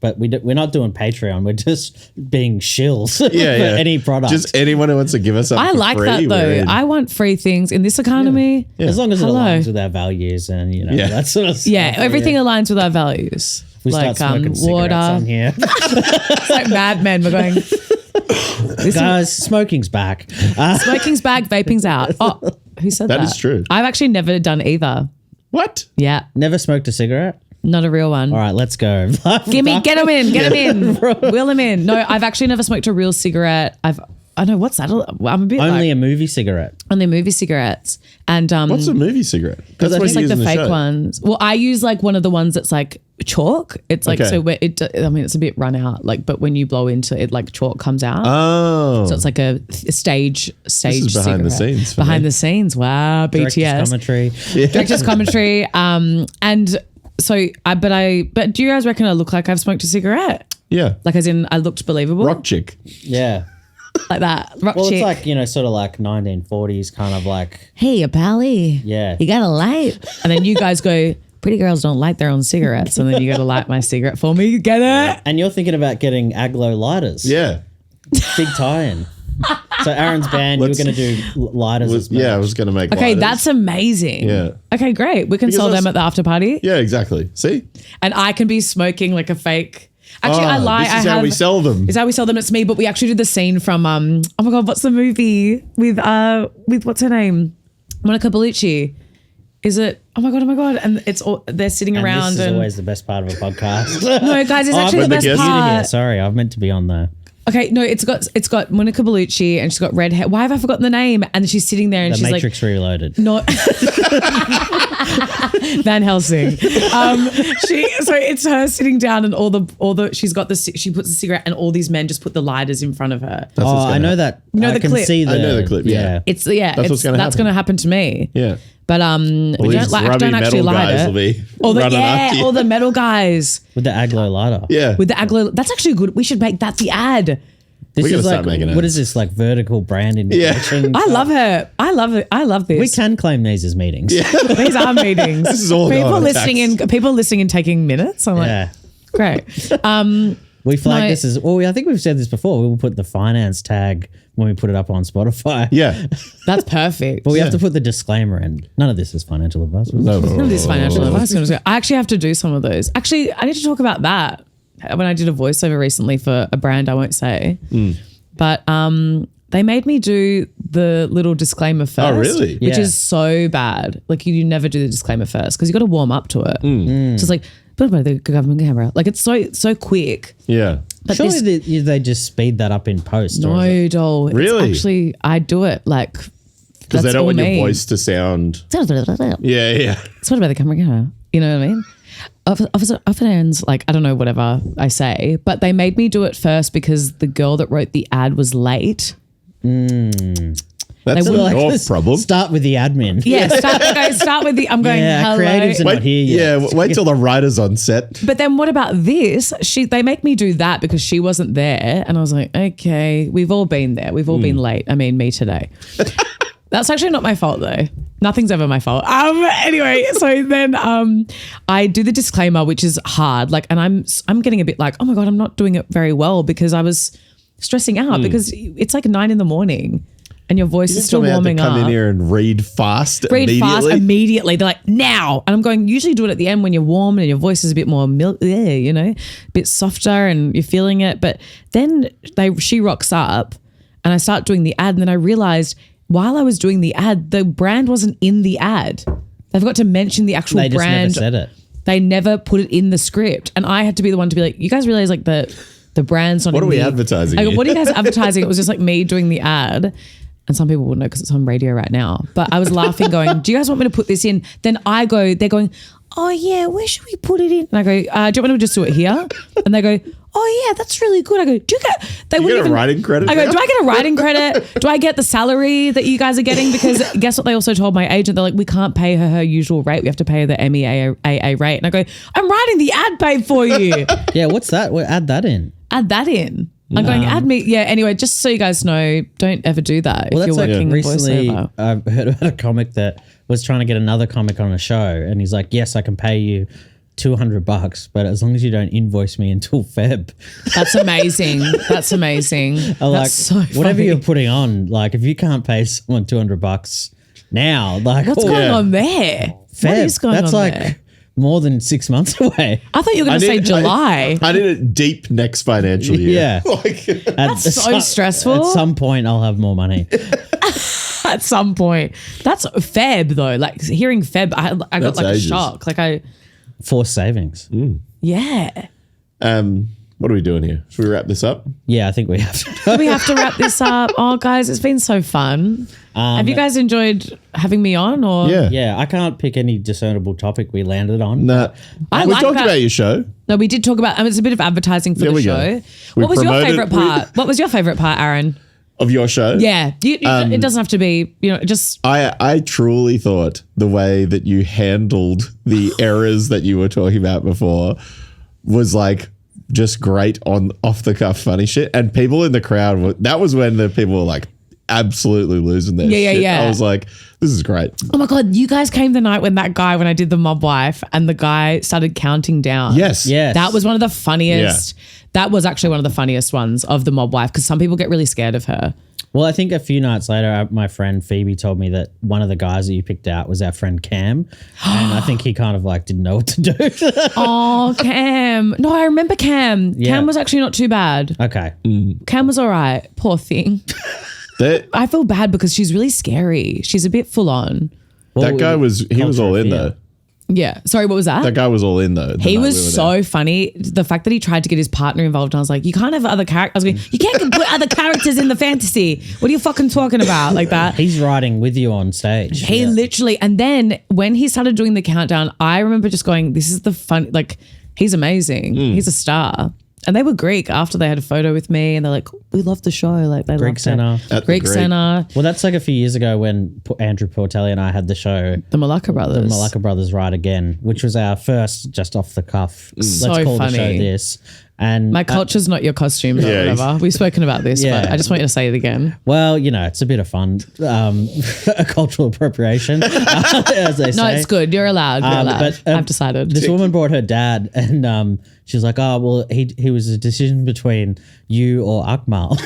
but we're not doing Patreon. We're just being shills for any product. Just anyone who wants to give us something I for like free, that we're though. in. I want free things in this economy. Yeah. as long as it Hello. aligns with our values and that sort of stuff. Yeah, everything aligns with our values. We start smoking cigarettes on here. It's like Mad Men. We're going. Guys, smoking's back. Smoking's back, vaping's out. Oh, who said that? That is true. I've actually never done either. What? Yeah, Never smoked a cigarette? not a real one. All right, let's go. Get him in. Wheel him in. No, I've actually never smoked a real cigarette. I know what's that? I'm a bit Only like, a movie cigarette. only movie cigarettes. And What's a movie cigarette? That's I what it's you like use the in fake show. ones. Well, I use like one of the ones that's like chalk. It's like Okay. so where I mean, it's a bit run out. Like, but when you blow into it, like chalk comes out. Oh. So it's like a stage is behind the cigarette. scenes for Behind me. the scenes. Wow, Director's BTS. commentary. Director's commentary. And so but do you guys reckon I look like I've smoked a cigarette? Yeah. Like as in I looked believable? Rock chick. Yeah. Like that. Rock Well, chick. it's like, sort of like 1940s kind of like, Hey, a pally. Yeah. You got a light. And then you guys go, pretty girls don't light their own cigarettes. And then you got to light my cigarette for me. You get it? and you're thinking about getting Aglo lighters. Yeah. Big tie-in. So Aaron's band, you were going to do lighters as well. Yeah, I was going to make Okay, lighters. that's amazing. Yeah. Okay, great. We can Because sell them that's- at the after party. Yeah, exactly. See? And I can be smoking like a fake. Actually, I lie. This is how we sell them. Is how we sell them. It's me. But we actually did the scene from oh my god, what's the movie with what's her name, Monica Bellucci? Is it? Oh my god! And it's all they're sitting And around. this is and always the best part of a podcast. no, guys, it's actually the with the best guest. Yeah, part. sorry, I've meant to be on there. Okay, no, it's got Monica Bellucci and she's got red hair. Why have I forgotten the name? And she's sitting there and The she's Matrix Reloaded. like, no, Van Helsing. So it's her sitting down and all the she puts the cigarette and all these men just put the lighters in front of her. That's what's Oh, gonna I know happen. that. You know I the can clip? see I know the clip, yeah. It's what's gonna that's happen. going to happen to me. Yeah. But All we these don't grubby actually metal light guys it. will be All the running after you. all the metal guys With the Aglo lighter. Yeah. with the aglo. That's actually good. We should make that the ad. This We gotta is start like, making what ads. is this, like vertical brand Yeah. indication? I love her. I love it. I love this. We can claim these as meetings. These are meetings. This is all people going on listening tax. people listening and taking minutes. I'm like, Yeah. great. We flag No. this as, I think we've said this before. We will put the finance tag when we put it up on Spotify. Yeah. That's perfect. But we have to put the disclaimer in. None of this is financial advice. No, None of this financial advice. I actually have to do some of those. Actually, I need to talk about that. When I did a voiceover recently for a brand I won't say, but they made me do the little disclaimer first. Oh, really? Which Yeah. is so bad. Like you never do the disclaimer first because you got to warm up to it. So it's like, but by the government camera, like it's so quick. Yeah. But Surely this, they just speed that up in post. or is it- no, doll. It's Really? actually, I do it like Because they that's don't all want me. your voice to sound. It's Yeah, yeah. what about the camera? You know what I mean? Often like I don't know whatever I say, but they made me do it first because the girl that wrote the ad was late. That's They not will- your let's problem. Start with the admin. Yeah, start with the. I'm going. Yeah, hello. creatives are not here yet. Yeah, wait till the writer's on set. But then what about this? They make me do that because she wasn't there, and I was like, okay, we've all been there. We've all been late. I mean, me today. That's actually not my fault though. Nothing's ever my fault. Anyway, so then I do the disclaimer, which is hard. Like, and I'm getting a bit like, oh my God, I'm not doing it very well because I was stressing out because it's like 9 a.m. and your voice is still warming come up. in here and read fast Read fast immediately. immediately. They're like, now. And I'm going, usually do it at the end when you're warm and your voice is a bit more, a bit softer and you're feeling it. But then she rocks up and I start doing the ad and then I realized while I was doing the ad, the brand wasn't in the ad. They forgot to mention the actual They just brand. never said it. They never put it in the script. And I had to be the one to be like, you guys realize like the brand's not What in are we the- advertising I go, here? what are you guys advertising? It was just like me doing the ad. And some people wouldn't know because it's on radio right now. But I was laughing going, do you guys want me to put this in? Then I go, they're going, oh yeah, where should we put it in? And I go, do you want me to just do it here? And they go, oh yeah, that's really good. I go, do you get, they You wouldn't get a writing credit I go, now? do I get a writing credit? Do I get the salary that you guys are getting? Because guess what they also told my agent? They're like, we can't pay her usual rate. We have to pay her the MEAA rate. And I go, I'm writing the ad babe for you. Yeah, what's that? Well, add that in. Add that in. I'm going, add me. Yeah, anyway, just so you guys know, don't ever do that Well, if you're that's like working recently voiceover. I heard about a comic that was trying to get another comic on a show, and he's like, yes, I can pay you $200, but as long as you don't invoice me until Feb. That's amazing. That's amazing. I like That's so funny. whatever you're putting on, like if you can't pay someone $200 now, like What's oh, going yeah. on there? Feb, What is going that's on like there? more than 6 months away. I thought you were going to say July. I did it deep next financial year. Yeah. Like, That's so stressful. At some point, I'll have more money. At some point. That's Feb though. Like hearing Feb, I got That's like ages. a shock. Like Forced savings. yeah. what are we doing here? Should we wrap this up? Yeah, I think we have to. Do we have to wrap this up? Oh, guys, it's been so fun. Have you guys enjoyed having me on? Or Yeah. Yeah, I can't pick any discernible topic we landed on. Nah. I we like talked that- about your show. No, we did talk about. It's a bit of advertising for There the we show. go. We What was your promoted- favorite part? What was your favorite part, Aaron? Of your show? Yeah, it doesn't have to be. Just I truly thought the way that you handled the errors that you were talking about before was like just great on off the cuff funny shit. And people in the crowd that was when the people were like absolutely losing their shit. yeah. I was like, this is great. oh my god, you guys came the night when I did the mob wife and the guy started counting down. Yes. Yes. That was one of the funniest. That was actually one of the funniest ones of the mob wife because some people get really scared of her. Well, I think a few nights later, my friend Phoebe told me that one of the guys that you picked out was our friend Cam. And I think he kind of like didn't know what to do. Oh, Cam. No, I remember Cam. Yeah. Cam was actually not too bad. Okay. Cam was all right. Poor thing. That I feel bad because she's really scary. She's a bit full on. that guy was all in fear. though. Yeah. Sorry, what was that? That guy was all in though. He was so funny. The fact that he tried to get his partner involved, and I was like, you can't have other characters. I was going, you can't put other characters in the fantasy. What are you fucking talking about? Like that. He's riding with you on stage. He literally, and then when he started doing the countdown, I remember just going, this is the fun, like, he's amazing. He's a star. And they were Greek after they had a photo with me and they're like, we love the show. Like they Greek loved Centre. it. At the Greek Greek. Centre, Well, that's like a few years ago when Andrew Portelli and I had the show, the Malacca Brothers. The Malacca Brothers Ride Again, which was our first just off the cuff. Let's So call the show funny. this. And My culture's not your costume, but Yeah, whatever. We've spoken about this, Yeah. but I just want you to say it again. well, it's a bit of fun, cultural appropriation, as they say. No, it's good. You're allowed. You're allowed. I've decided. This woman brought her dad, and she was like, "Oh, well, he was a decision between you or Akmal."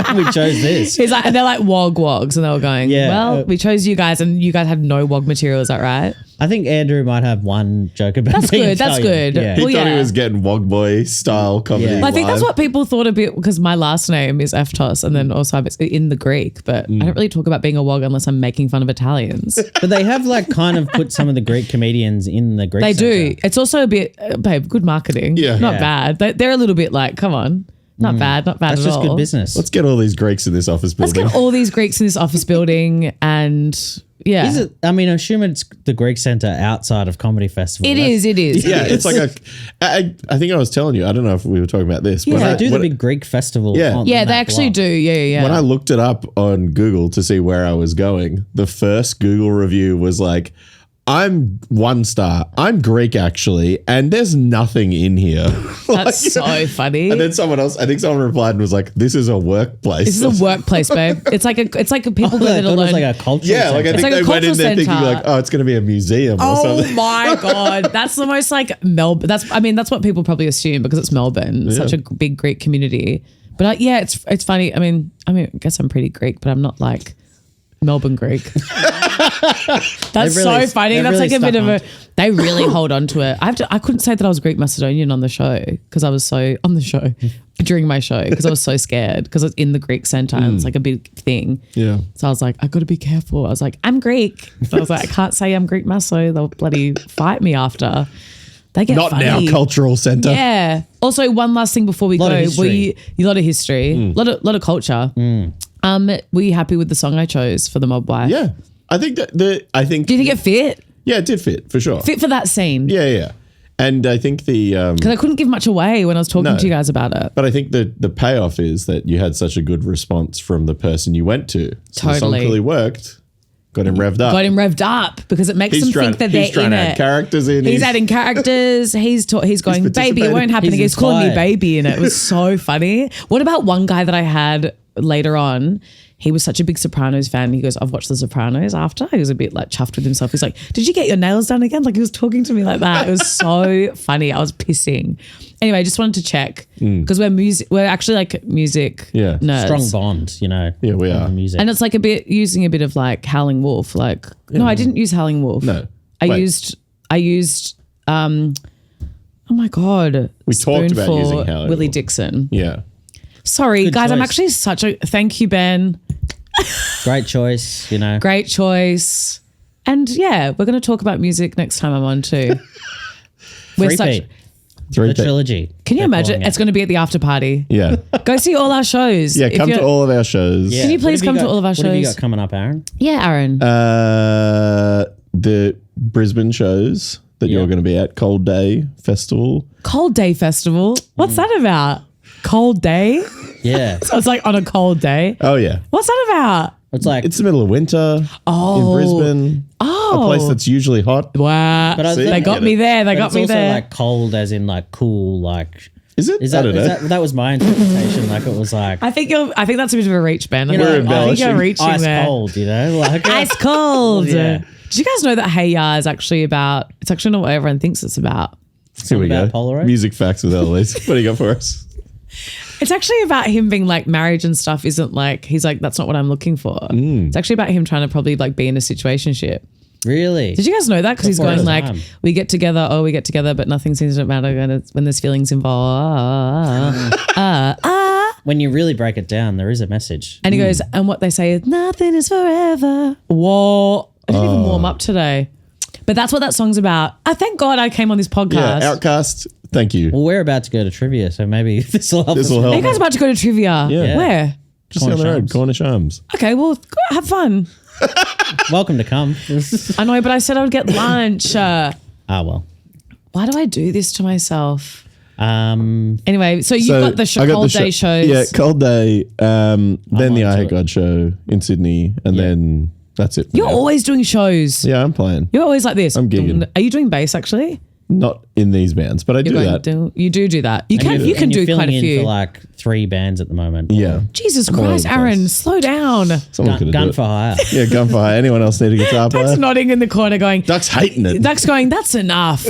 And we chose this. He's like, and they're like wogs, and they were going, Yeah. well, we chose you guys, and you guys had no wog material. Is that right? I think Andrew might have one joke about That's being good, that's Italian. good. Yeah. He Well, thought he yeah. was getting Wog Boy style comedy. Yeah. Well, I think that's live. what people thought a bit because my last name is Eftos, and then also it's in the Greek. But I don't really talk about being a wog unless I'm making fun of Italians. But they have like kind of put some of the Greek comedians in the Greek They do. Centre. It's also a bit, babe, good marketing. Yeah. Not Yeah. bad. They're a little bit like, come on, not bad, not bad That's at just all. good business. Let's get all these Greeks in this office Let's building. get all these Greeks in this office building, and yeah, Is it? I mean, I assume it's the Greek Centre outside of Comedy Festival. It is. Yeah, it's like I think I was telling you, I don't know if we were talking about this. Yeah. They I, do the when, big Greek festival. Yeah. on yeah, that they actually block. do. Yeah. when I looked it up on Google to see where I was going, the first Google review was like, I'm 1 star. I'm Greek actually, and there's nothing in here. That's so funny. And then someone else, I think someone replied and was like, "This is a workplace." This is a workplace, babe. It's like people go I there to thought it was learn. like a cultural. yeah, like I centre. think like a they went in cultural there thinking centre. like, "Oh, it's going to be a museum or something." my god, that's the most like Melbourne. That's what people probably assume because it's Melbourne, such a big Greek community. But yeah, it's funny. I mean, I guess I'm pretty Greek, but I'm not like Melbourne Greek. That's really- so funny. they've That's really like a bit stuck of on. a. They really hold on to it. I couldn't say that I was Greek Macedonian on the show because I was so on the show. during my show because I was so scared because I was in the Greek Center and it's like a big thing. Yeah. So I was like, I got to be careful. I was like, I'm Greek. So I was like, I can't say I'm Greek Masso. They'll bloody fight me after. They get Not funny. now, cultural center. Yeah. Also, one last thing before we go. Lot of history. A lot of history, lot of culture. Were you happy with the song I chose for the Mob Wife? Yeah. I think that do you Do you think it fit? Yeah, it did fit for sure. Fit for that scene? Yeah. And I think Because I couldn't give much away when I was talking to you guys about it. but I think the payoff is that you had such a good response from the person you went to. So the song Totally. clearly worked. Got him revved up. Got him revved up because it makes them think that he's they're trying in to add it. characters in. He's adding characters. He's going, baby, it participating. won't happen He's again. He's calling me inspired. baby in it. It was so funny. What about one guy that I had later on? He was such a big Sopranos fan. He goes, I've watched The Sopranos after. He was a bit like chuffed with himself. He's like, did you get your nails done again? Like he was talking to me like that. It was so funny. I was pissing. Anyway, I just wanted to check because we're actually like music nerds. Strong bond, you know. Yeah, we are. Music. And it's like using a bit of like Howling Wolf. Like, no, I didn't use Howling Wolf. No. I Wait. used oh my God. We talked about Spoonful using Howling Willie Wolf. Dixon. Yeah. Sorry, Good guys, I'm choice. actually thank you, Ben. Great choice, you know. Great choice. And yeah, we're going to talk about music next time I'm on too. Three-peat, Three the pe- trilogy. Can you they're imagine? calling it. It's going to be at the after party. Yeah. Go see all our shows. Yeah, If come you're- to all of our shows. Yeah. Can you What please have come to got- all of our What have you shows? got coming up, Aaron? Yeah, Aaron. The Brisbane shows that you're going to be at, Cold Day Festival. Cold Day Festival. What's that about? Cold Day? Yeah. So it's like on a cold day. Oh, yeah. What's that about? It's like, It's the middle of winter in Brisbane. A place that's usually hot. Wow. But I See, think- They got me there. They but got it's me also there. like cold as in like cool, like. Is it? Is I that, don't is know. that was my interpretation? Like it was like, I think that's a bit of a reach, Ben. you We're know, I think embellishing. you're reaching ice there. cold, you know? Like, Ice cold. Yeah. Did you guys know that Hey Ya is actually about? It's actually not what everyone thinks it's about. Here we go. about Polaroid? Music facts with Elouise. What do you got for us? It's actually about him being like marriage and stuff. Isn't like he's like that's not what I'm looking for. It's actually about him trying to probably like be in a situationship. Really? Did you guys know that? Because he's Before going his like, time. we get together, but nothing seems to matter when there's feelings involved. When you really break it down, there is a message. And he goes, and what they say is, nothing is forever. Whoa. I didn't even warm up today. But that's what that song's about. Thank God I came on this podcast. Yeah, Outcast. Thank you. Well, we're about to go to trivia, so maybe this will help. This us. will Are help. you guys about to go to trivia? Yeah. Where? Just down the Cornish road, Arms. Cornish Arms. Okay, well, go have fun. Welcome to come. I know, but I said I would get lunch. Well. Why do I do this to myself? Um, Anyway, so you've got the I got Cold Day shows. Yeah, Cold Day. Then the I on to Hate it. God show in Sydney, and then that's it. for You're now. always doing shows. Yeah, I'm playing. You're always like this. I'm gigging. Are you doing bass actually? Not in these bands, but I do You're that. You do that. You can and you can you're do quite filling a in few. for like 3 bands at the moment. Yeah. Jesus all over Christ, the Aaron, place. slow down. Someone could Gun do for it. hire. Yeah, gunfire. Anyone else need a guitar player? Duck's nodding in the corner going, Duck's hating it. Duck's going, that's enough.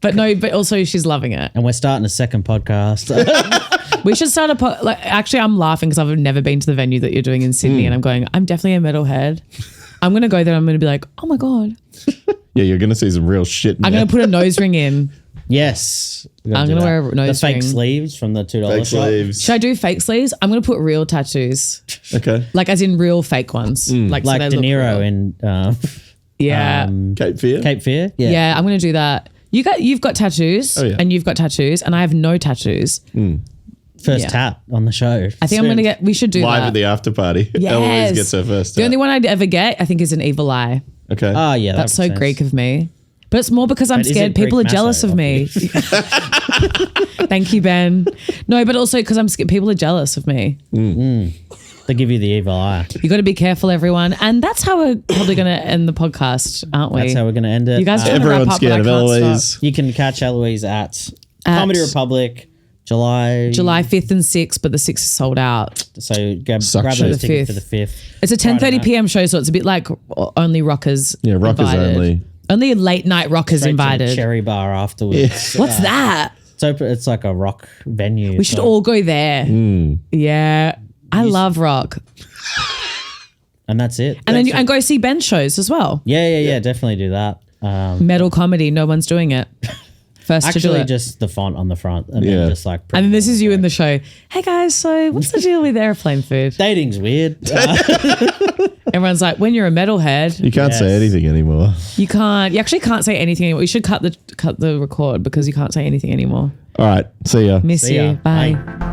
But no, but also she's loving it. And we're starting a second podcast. We should start actually, I'm laughing because I've never been to the venue that you're doing in Sydney and I'm going, I'm definitely a metalhead. I'm going to go there. I'm going to be like, oh my God. Yeah, you're going to see some real shit in I'm there. going to put a nose ring in. Yes. I'm gonna wear a nose The fake ring. sleeves from the $2 Fake shop. sleeves. Should I do fake sleeves? I'm going to put real tattoos. Okay. Like as in real fake ones. Like, so Like they De look Niro real. in Yeah. Cape Fear? Cape Fear. Yeah, I'm going to do that. You've got tattoos Oh, yeah. and you've got tattoos and I have no tattoos. First Yeah. tap on the show. I think I'm going to we should do Live that. at the after party. Yes. Elouise gets her first. The only one I'd ever get, I think, is an evil eye. Okay. Oh, yeah. That's that so makes Greek sense. of me. But it's more because I'm But is scared it Greek people are masso jealous of me. Thank you, Ben. No, but also because I'm scared people are jealous of me. They give you the evil eye. You got to be careful, everyone. And that's how we're probably going to end the podcast, aren't we? That's how we're going to end it. You guys trying to Everyone's wrap up, but scared I of can't Elouise. stop. You can catch Elouise at At Comedy Republic, July. July 5th and 6th, but the 6th is sold out. So grab Suction. those The tickets for 5th. the 5th. It's a 10:30 Friday night. p.m. show, so it's a bit like only rockers. Yeah, rockers invited. only. Only late night rockers Straight to the invited. Cherry Bar afterwards. What's that? It's like a rock venue. We should all go there. Yeah. I love rock. And that's it. And then and go see Ben's shows as well. Yeah. Definitely do that. Metal comedy, no one's doing it. First to do Actually, it. just the font on the front, and Yeah. then just like. And then this is you in the show. Hey guys, so what's the deal with airplane food? Dating's weird. Everyone's like, when you're a metalhead, You can't say Yes. anything anymore. you actually can't say anything anymore. You should cut the record because you can't say anything anymore. All right. See ya. Miss See you. ya. Bye. Bye.